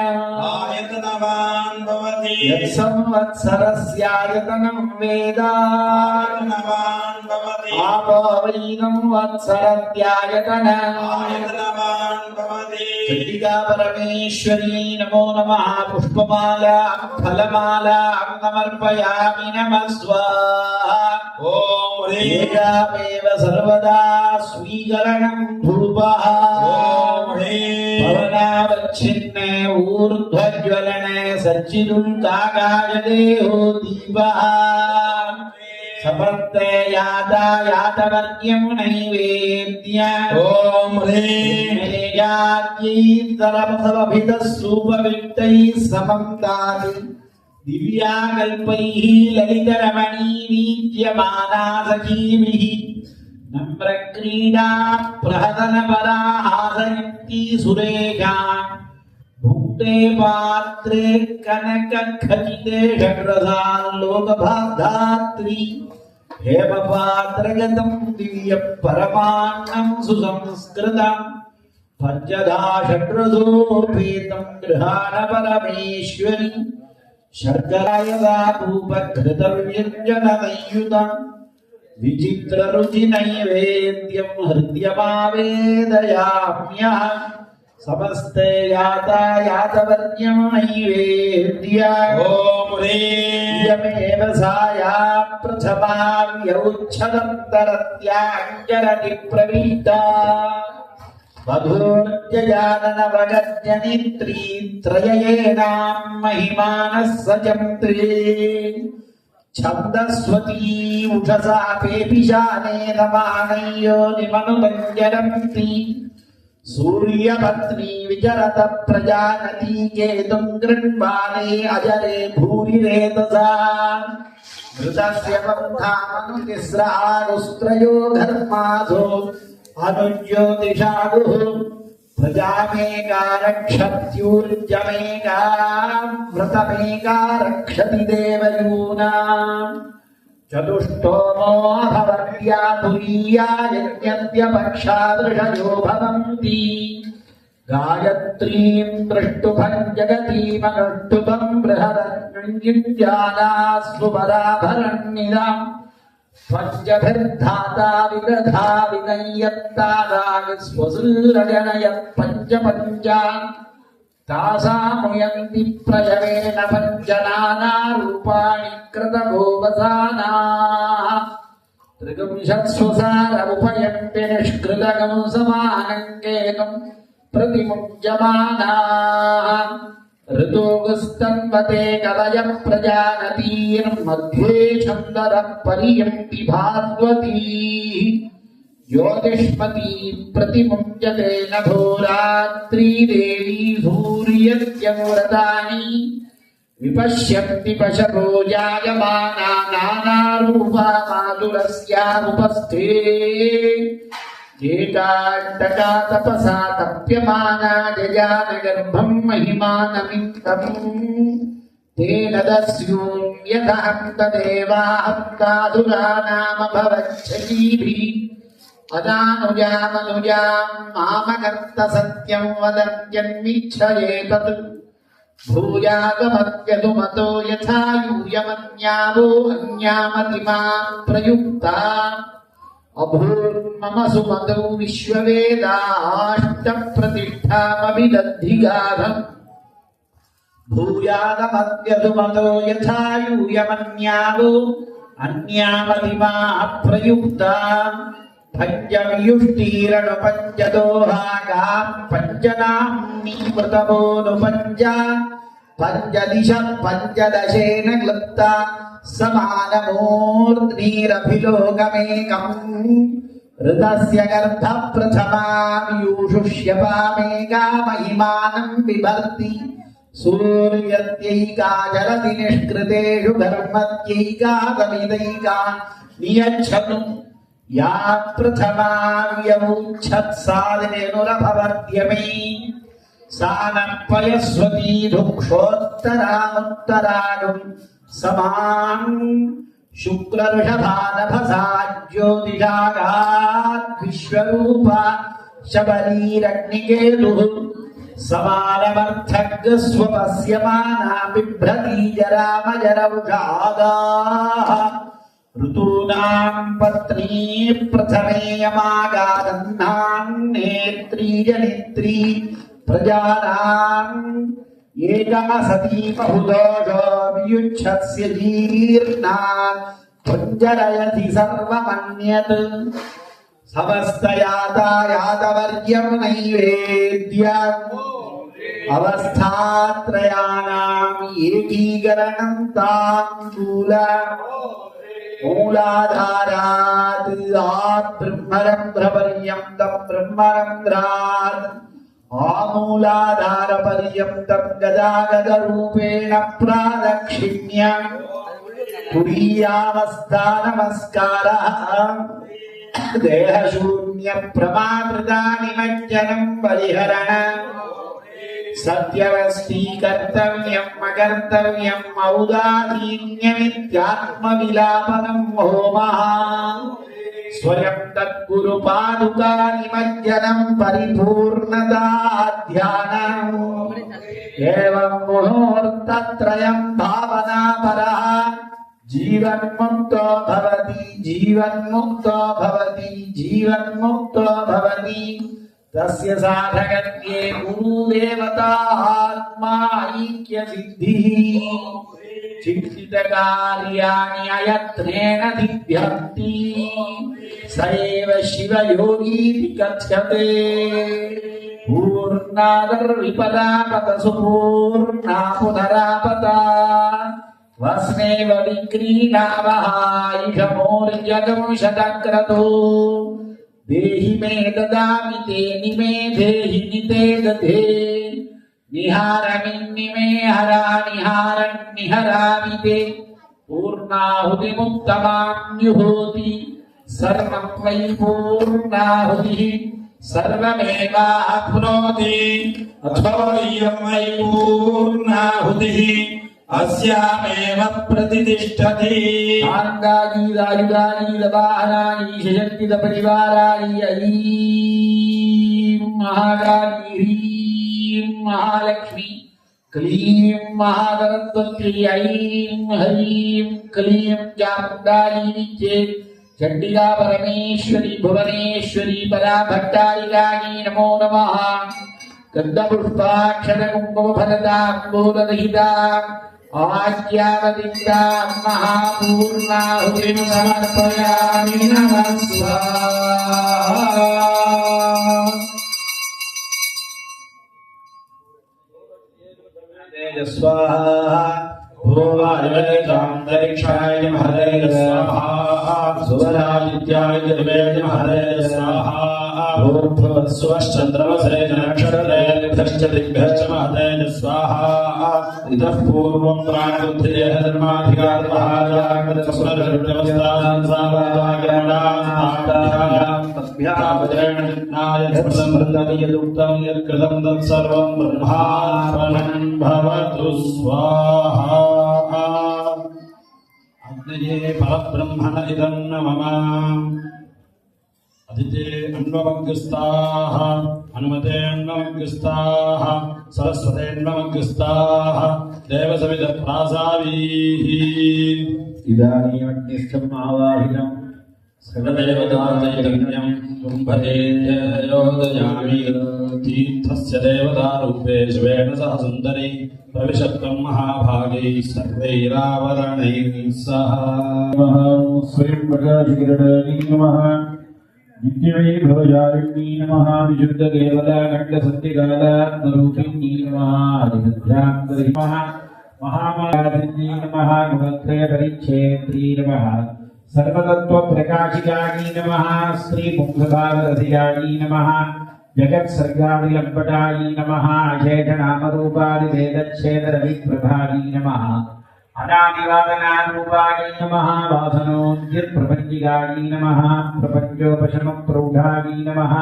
आयतनवान् भवति यत्संवत्सरस्यायतनं वेद आयतनवान् भवति आपवैनं वत्सरत्यायतन आयतनवान् भवति चण्डिका परमेश्वरी नमो नमः पुष्पमाला फलमाला समर्पयामि नमः स्वाहा ओम ह्रीं एकामेव सर्वदा स्वीकरणं धूपः ओम ह्रीं भवनावच्छिन्न ऊर्ध्वज्वलन सच्चिदुल्काकाय देहो दीपः समर्थ यातायातवर्ग्यं नैवेद्य ओम ह्रीं मेजाद्यैस्तरपथमभितः सूपविक्तैः समं तात् दिव्याकल्पैः ललितरमणीवीज्यमाना सखीभिः नम्रक्रीडा प्रहदनपरा हासयन्ती सुरेखा भुक्ते पात्रे कनकखचिते षड्रसाल्लोकभाधात्री हेमपात्रगतं दिव्यं परमान्नं सुसंस्कृतम् पञ्चधा षड्रसोपेतं गृहाण परमेश्वरी शर्करायदा पूपघृतव्यञ्जनसंयुतम् विचित्ररुचिनैवेद्यं हृद्यमावेदयाम्यहम् समस्ते यातायातवर्ग्यं नैवेद्य ओम ह्रीं यमेव साया प्रथमा व्यौच्छदन्तरत्याञ्जलति प्रवीता मधुर्जयाननवगर्जनित्री त्रययेनां महिमानः सचन्त्रे छन्दस्वती उषसा पेपिशानेन मानय्यो निमनुरञ्जनन्ति सूर्यपत्नी विचरत प्रजानती केतुं गृह्णाने अजरे भूरिरेतसा घृतस्य बन्धामनुतिस्रागुस्त्रयो घर्मासो अनुज्योतिषागुः प्रजामेका रक्षत्यूर्जमेका व्रतमेका रक्षति देवयूनाम् चतुष्टोमोऽभवत्या तुरीया यज्ञद्यपक्षादृशयो भवन्ति गायत्रीं दृष्टुभं जगतीमनुष्टुभं बृहदन्युञ्जित्यानास्वपराभरन्निदाम् पञ्चभिर्धाता विदधा विनय्यत्तादाविस्वसूरजनयत् पञ्चपञ्चान् तासामुयन्ति प्रयवेन पञ्चनानारूपाणि कृतगोवसानाः त्रिगुंशत्स्वसारमुपयन्ति निष्कृतगं समानङ्केतुं प्रतिमुञ्जमानाः ऋतोगस्तन्वते कवयः प्रजानतीर्मध्ये छन्दः पर्यन्ति भाद्वती ज्योतिष्मती प्रतिमुञ्जते नभोरात्री देवी सूर्यत्यमुरतानि विपश्यन्ति पशवो जायमाना नानारूपा मातुरस्यामुपस्थे एकान्तका तपसा तप्यमाना जजानगर्भं महिमानमित्तम् तेन दस्यून्यथहं तदेवाहं नाम भवच्छजीभिः अदानुजामनुजां मामकर्त सत्यं वदन्त्यन्मिच्छयेतत् भूयागमत्यतु मतो यथा यूयमन्यावो अन्यामतिमां प्रयुक्ता अभून्मम सुमतौ विश्ववेदाष्टप्रतिष्ठामभिदद्धिगाधम् भूयागमत्यतु मतो यथा यूयमन्यावो अन्यामतिमाः प्रयुक्ता पञ्चवियुष्टीरणु पञ्चदोहागां पञ्चनाम्नीमृतमोऽनुपञ्च पञ्चदिश पञ्चदशेन क्लृप्ता समानमूर्ध्नीरभिलोकमेकम् ऋतस्य गर्भः प्रथमायुषुष्यपामेका महिमानं बिभर्ति सूर्यत्यैका जलति निष्कृतेषु धर्मत्यैका समिदैका नियच्छतु या प्रथमा व्यमुच्छत्सादिनेनुरभवर्त्यमे सा नर्पयस्वती धुक्षोत्तरामुत्तरागम् समान् शुक्लऋषभानभसा ज्योतिषागात् विश्वरूपा शबरीरग्निकेतुः समानमर्थगस्वपस्यमाना बिभ्रती जरामजरौषागाः ऋतूनां पत्नी प्रथमेयमागादन्नान् नेत्री जनित्री प्रजानाम् एका सती बहुदोषो वियुच्छस्य जीर्णान् पुञ्जरयति सर्वमन्यत् समस्तयातायातवर्यं नैवेद्यम् अवस्थात्रयाणाम् एकीकरणं ताम्बूल मूलाधारात् ब्रह्मरन्ध्रपर्यन्तं ब्रह्मरन्ध्रात् आमूलाधारपर्यन्तं गदागदरूपेण प्रादक्षिण्यं तुरीयावस्थानमस्कारः देहशून्यप्रमाकृता निमज्जनं परिहरण सत्यवस्तीकर्तव्यम् अकर्तव्यम् औदासीन्यमित्यात्मविलापनं होमः स्वयं तद्गुरुपादुका निमज्जनं परिपूर्णता ध्यानम् एवं मुहूर्तत्रयं भावनापरः जीवन्मुक्तो भवति जीवन्मुक्तो भवति जीवन्मुक्तो भवति तस्य साधकत्वे गुरुदेवतात्मा ऐक्यसिद्धिः चिन्तितकार्याणि अयत्नेन सिद्ध्यन्ति स एव शिवयोगीति कथ्यते पूर्णादर्विपदापत सुपूर्णा पुनरापता वस्नेव विक्रीणावः इषमोर्जगं शतक्रतो देहि मे ददामि ते निमे देहि निते दधे निहारमिन्निमे हरा निहारन्निहरामि ते पूर्णाहुतिमुत्तमान्युहोति सर्वं त्वयि पूर्णाहुतिः सर्वमेवाप्नोति अथो इयं मयि पूर्णाहुतिः अस्यामेव प्रतिष्ठति आनन्दायीदायुधायीदवाहनायी शशक्तिदपरिवारायी ऐं महाकाली महालक्ष्मी क्लीं महागणपति ऐं ह्रीं क्लीं चामुण्डायै चेत् चण्डिका परमेश्वरी भुवनेश्वरी परा भट्टारिकायै नमो नमः गन्धपुष्पाक्षर कुङ्कुमफलदाम्बूलदहिताम् आज्ञावदितां महापूर्णाहुतिं समर्पयामि नमः स्वाहा स्वाहा भूवायुवेदान्तरिक्षाय महरे स्वाहा सुवरादित्याय दिव्याय महरे स्वाहा भूर्भुवस्वश्चन्द्रमसे नक्षत्रेभ्यश्च दिग्भ्यश्च महते स्वाहा इतः पूर्वं प्राणबुद्धिदेह धर्माधिकारमहाराजसुरनिर्व्यवस्थां सावधागमनां तस्भ्यावदेन नाय समृद्धमियदुक्तं यत्कृतं तत्सर्वं ब्रह्मार्पणं भवतु स्वाहा अग्नये परब्रह्मण इदं नमः अदिते अन्वमग्रस्ताः हनुमते अन्वमग्रस्ताः सरस्वते अन्वमग्रस्ताः देवसविदप्रासावीः इदानीमग्निष्ठम् आवाहितम् सर्वदेवतायज्ञं कुम्भदेयोदयामि तीर्थस्य देवतारूपे शिवेन सह सुन्दरी प्रविशत्वं महाभागैः सर्वैरावरणैः सह स्वयं प्रकाशकिरणाय नमः नित्यमयी भवजारिण्यै नमः विशुद्धकेवलाखण्डसत्यकालात्मरूपिण्यै नमः आदिमध्यान्तरि नमः महामायादिन्यै नमः गुणत्रयपरिच्छेद्यै नमः सर्वतत्त्वप्रकाशिकायै नमः श्रीपुंसभावरधिकायै नमः जगत्सर्गादिलम्बटायै नमः अशेषनामरूपादिवेदच्छेदरविप्रभायै नमः अनादिवादनारूपायै नमः वासनोद्यत्प्रपञ्चिकायै नमः प्रपञ्चोपशमप्रौढायै नमः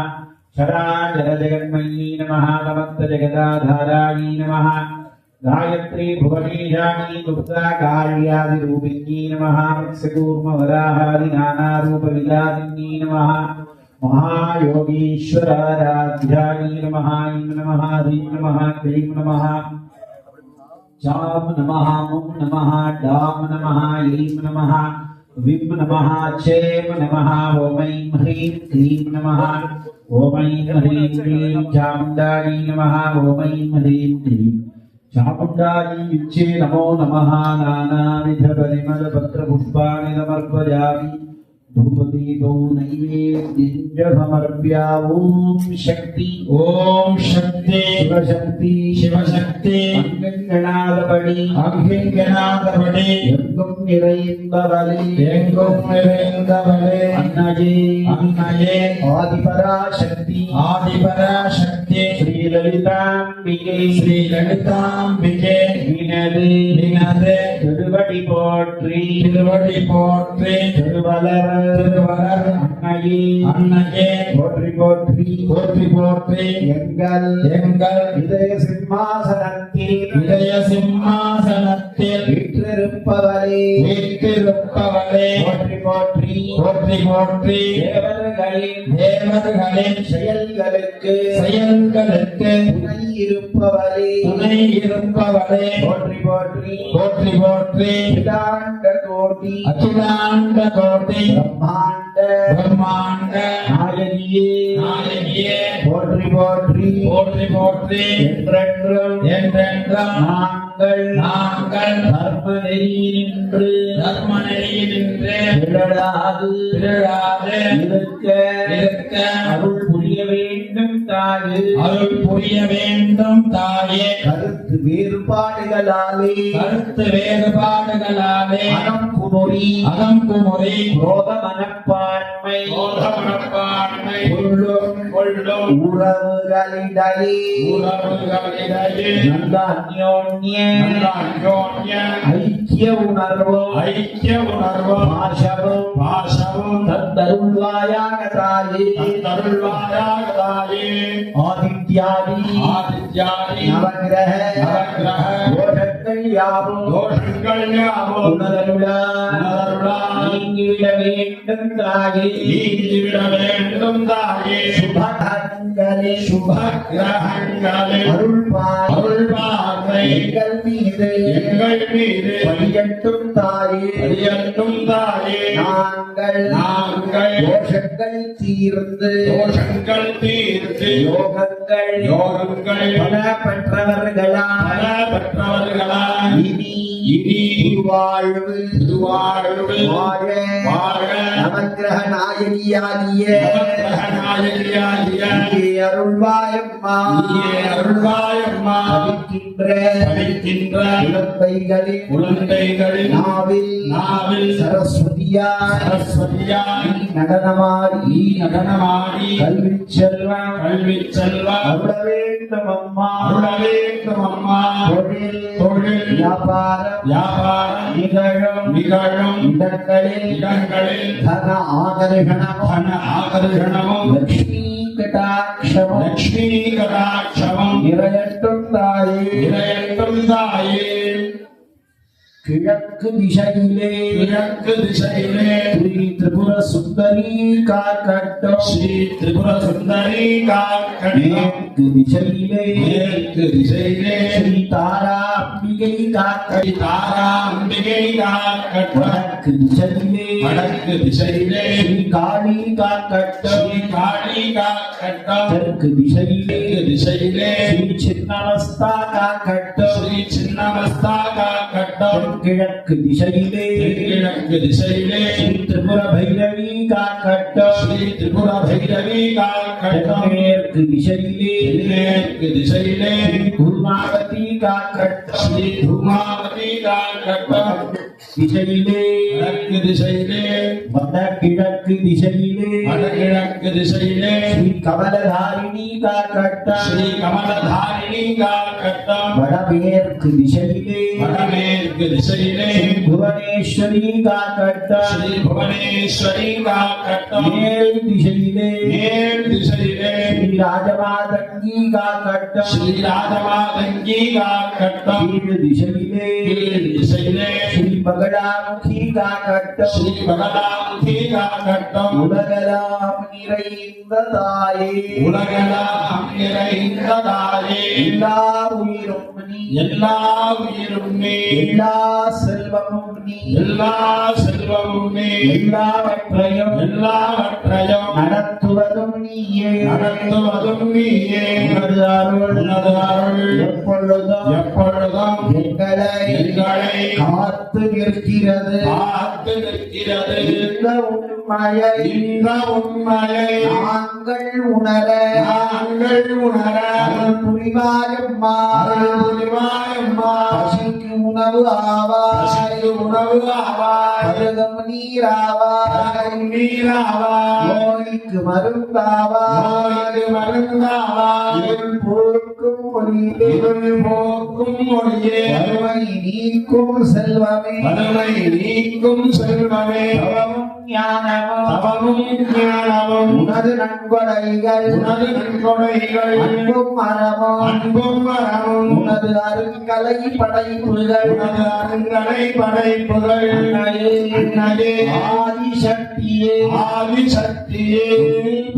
चराचरजगन्मय्यै नमः समस्तजगदाधारायै नमः गायत्री भुवनेशानी गुप्ता कार्यादिरूपिण्यै नमः मत्स्यकूर्मवराहादिनानारूपविलासिन्यै नमः महायोगीश्वराराध्यायै नमः ऐं नमः ह्रीं नमः क्लीं नमः चाम नमः मुं नमः डाम नमः ऐं नमः विं नमः चेम नमः ॐ ऐं ह्रीं क्लीं नमः ॐ ऐं ह्रीं क्लीं चामुण्डायै नमः ॐ ऐं ह्रीं क्लीं चामुण्डायै विच्चे नमो नमः नानाविधपरिमलपत्रपुष्पाणि समर्पयामि धूपदीपौ नैवेद्यं समर्प्य ॐ शक्ति शिवशक्ति अङ्गङ्गणादपடி எங்கும் நிறைந்தவளே அன்னையே ஆதிபராசக்தி ஸ்ரீலலிதாம்பிகே வினது திருவடி போற்றி திருவளர் அன்னையே போற்றி போற்றி எங்கள் இதய சிம்மாசனத்தில் வீற்றிருப்பவளே போற்றி தேவர்களின் செயல்களுக்கு துணை இருப்பவளே போற்றி அகிலாண்ட கோட்டி பிரம்மாண்ட நாயகியே போற்றி என்றென்றும் நாங்கள் தர்ம நெறியினின்று பிறழாது இருக்க அருள் புரிய வேண்டும் தாயே கருத்து வேறுபாடுகளாலே அகம் குமுறி குரோத மனப்பான்மை கொள்ளும் உறவுகளிடையே நல்ல அந்யோன்ய ஐக்கிய உணர்வோ பாசமும் தத்தருள்வாயாக தாயே ஆதித்யாதி நவகிரக தோஷங்கள் யாவும் தோஷங்கள் யாவும் உணரருளாய் நீங்கிவிட வேண்டும் தாயே நீங்கிவிட வேண்டும் தாயே சுபகங்களே சுபகிரகங்களே அருள்பார்வை எங்கள் மீது பதியட்டும் தாயே பதியட்டும் தாயே நாங்கள் தோஷங்கள் தீர்ந்து யோகங்கள் பல பெற்றவர்களாய் இனி வாழ்வு வாழ நவக்கிரக நாயகியாகிய அருள்வாயம்மா படிக்கின்ற குழந்தைகளின் நாவில் சரஸ்வதியாய் நடனமாடி கல்வி செல்வம் அருள வேண்டும் அம்மா தொழில் வியாபாரம் நிகழும் இடங்களில் தன ஆகர்ஷணமும் லக்ஷ்மி கடாட்சமும் நிறையட்டும் தாயே கிழக்கு திசையிலே ஸ்ரீ திரிபுர சுந்தரி காக்கட்டும் மேற்கு திசையிலே ஸ்ரீ தாராம்பிகை காக்கட்டும் வடக்கு திசையிலே ஸ்ரீ காளி காக்கட்டும் தெற்கு திசையிலே ஸ்ரீ சின்னமஸ்தா காக்கட்டும் கிழக்கு திசையிலே ஸ்ரீ திரிபுர பைரவி காக்கட்டும் மேற்கு திசையிலே ஸ்ரீ துர்மாவதி காக்கட்டும் திசையிலே வடகிழக்கு திசையிலே ஸ்ரீ கமலதாரிணி காக்கட்டும் வடமேற்கு திசையிலே ஸ்ரீ புவனேஸ்வரி காக்கட்டும் மேல் திசையிலே ஸ்ரீ ராஜமாதங்கி காக்கட்டும் கீழ் திசையிலே ஸ்ரீ பகடாமுகி காக்கட்டும் உலகலாம் நிறைந்த தாயே எல்லா உயிரும் நீ எல்லா செல்வமும் நீ எல்லாவற்றையும் நடத்துவதும் நீயே உனது அருள் எப்பொழுதும் எங்களை காத்து நிற்கிறது இந்த உண்மையை நாங்கள் உணர புரிவாயம்மா பசிக்கு உணவு ஆவாய் பருகம் நீராவாய் நோய்க்கு மருந்தாவாய் இருள் போக்கும் ஒளியே வறுமை நீக்கும் செல்வமே தவமும் ஞானமும் உனது நன்கொடைகள் அன்பும் மரமும் உனது அருங்கலை படைப்புகள் ஆதிசக்தியே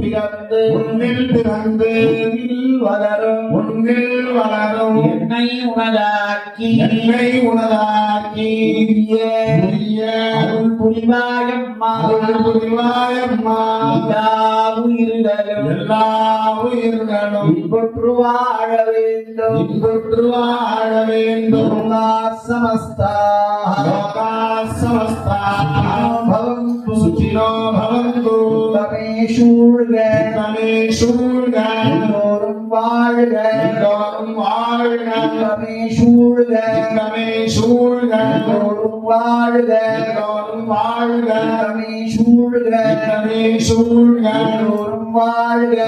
பிறந்து வளரும் என்னை உனதாக்கி அருள் புரிவாயம்மா எல்லா உயிர்களும் இன்புற்று வாழ வேண்டும் சமஸ்தா சுச்சினோ பவந்து சூழ்க எல்லோரும் வாழ்க சூழ்க எல்லோரும் வாழ்க சூழ்க எல்லோரும் வாழ்க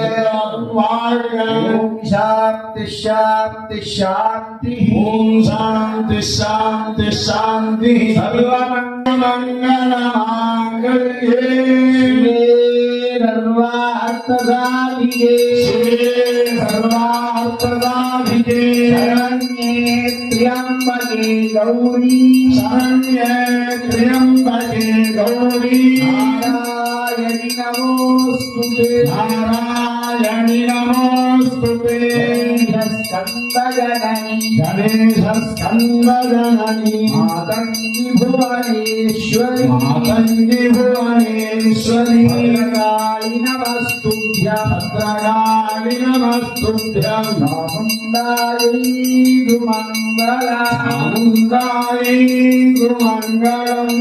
ஓம் சாந்தி சாந்தி சாந்தி ஓம் சாந்தி சாந்தி சாந்தி சர்வமங்கலமாங்கல்யே சர்வார்த்தசாதிகே சர்வார்த்தசாதிகே சரண்யே த்ர்யம்பகே त्र्यंबके गौरी शरण्ये त्र्यंबके गौरी नारायणि नमोस्तुते नारायणि नमोस्तुते स्कंदजननी गणेश स्कंदजननी मातंगी भुवनेश्वरी मातंगी भुवनेश्वरी भद्रकाली नमस्तुभ्यं भद्रकाली नमस्तुभ्यं चामुण्डायै सुमङ्गलम् चामुण्डायै सुमङ्गलम्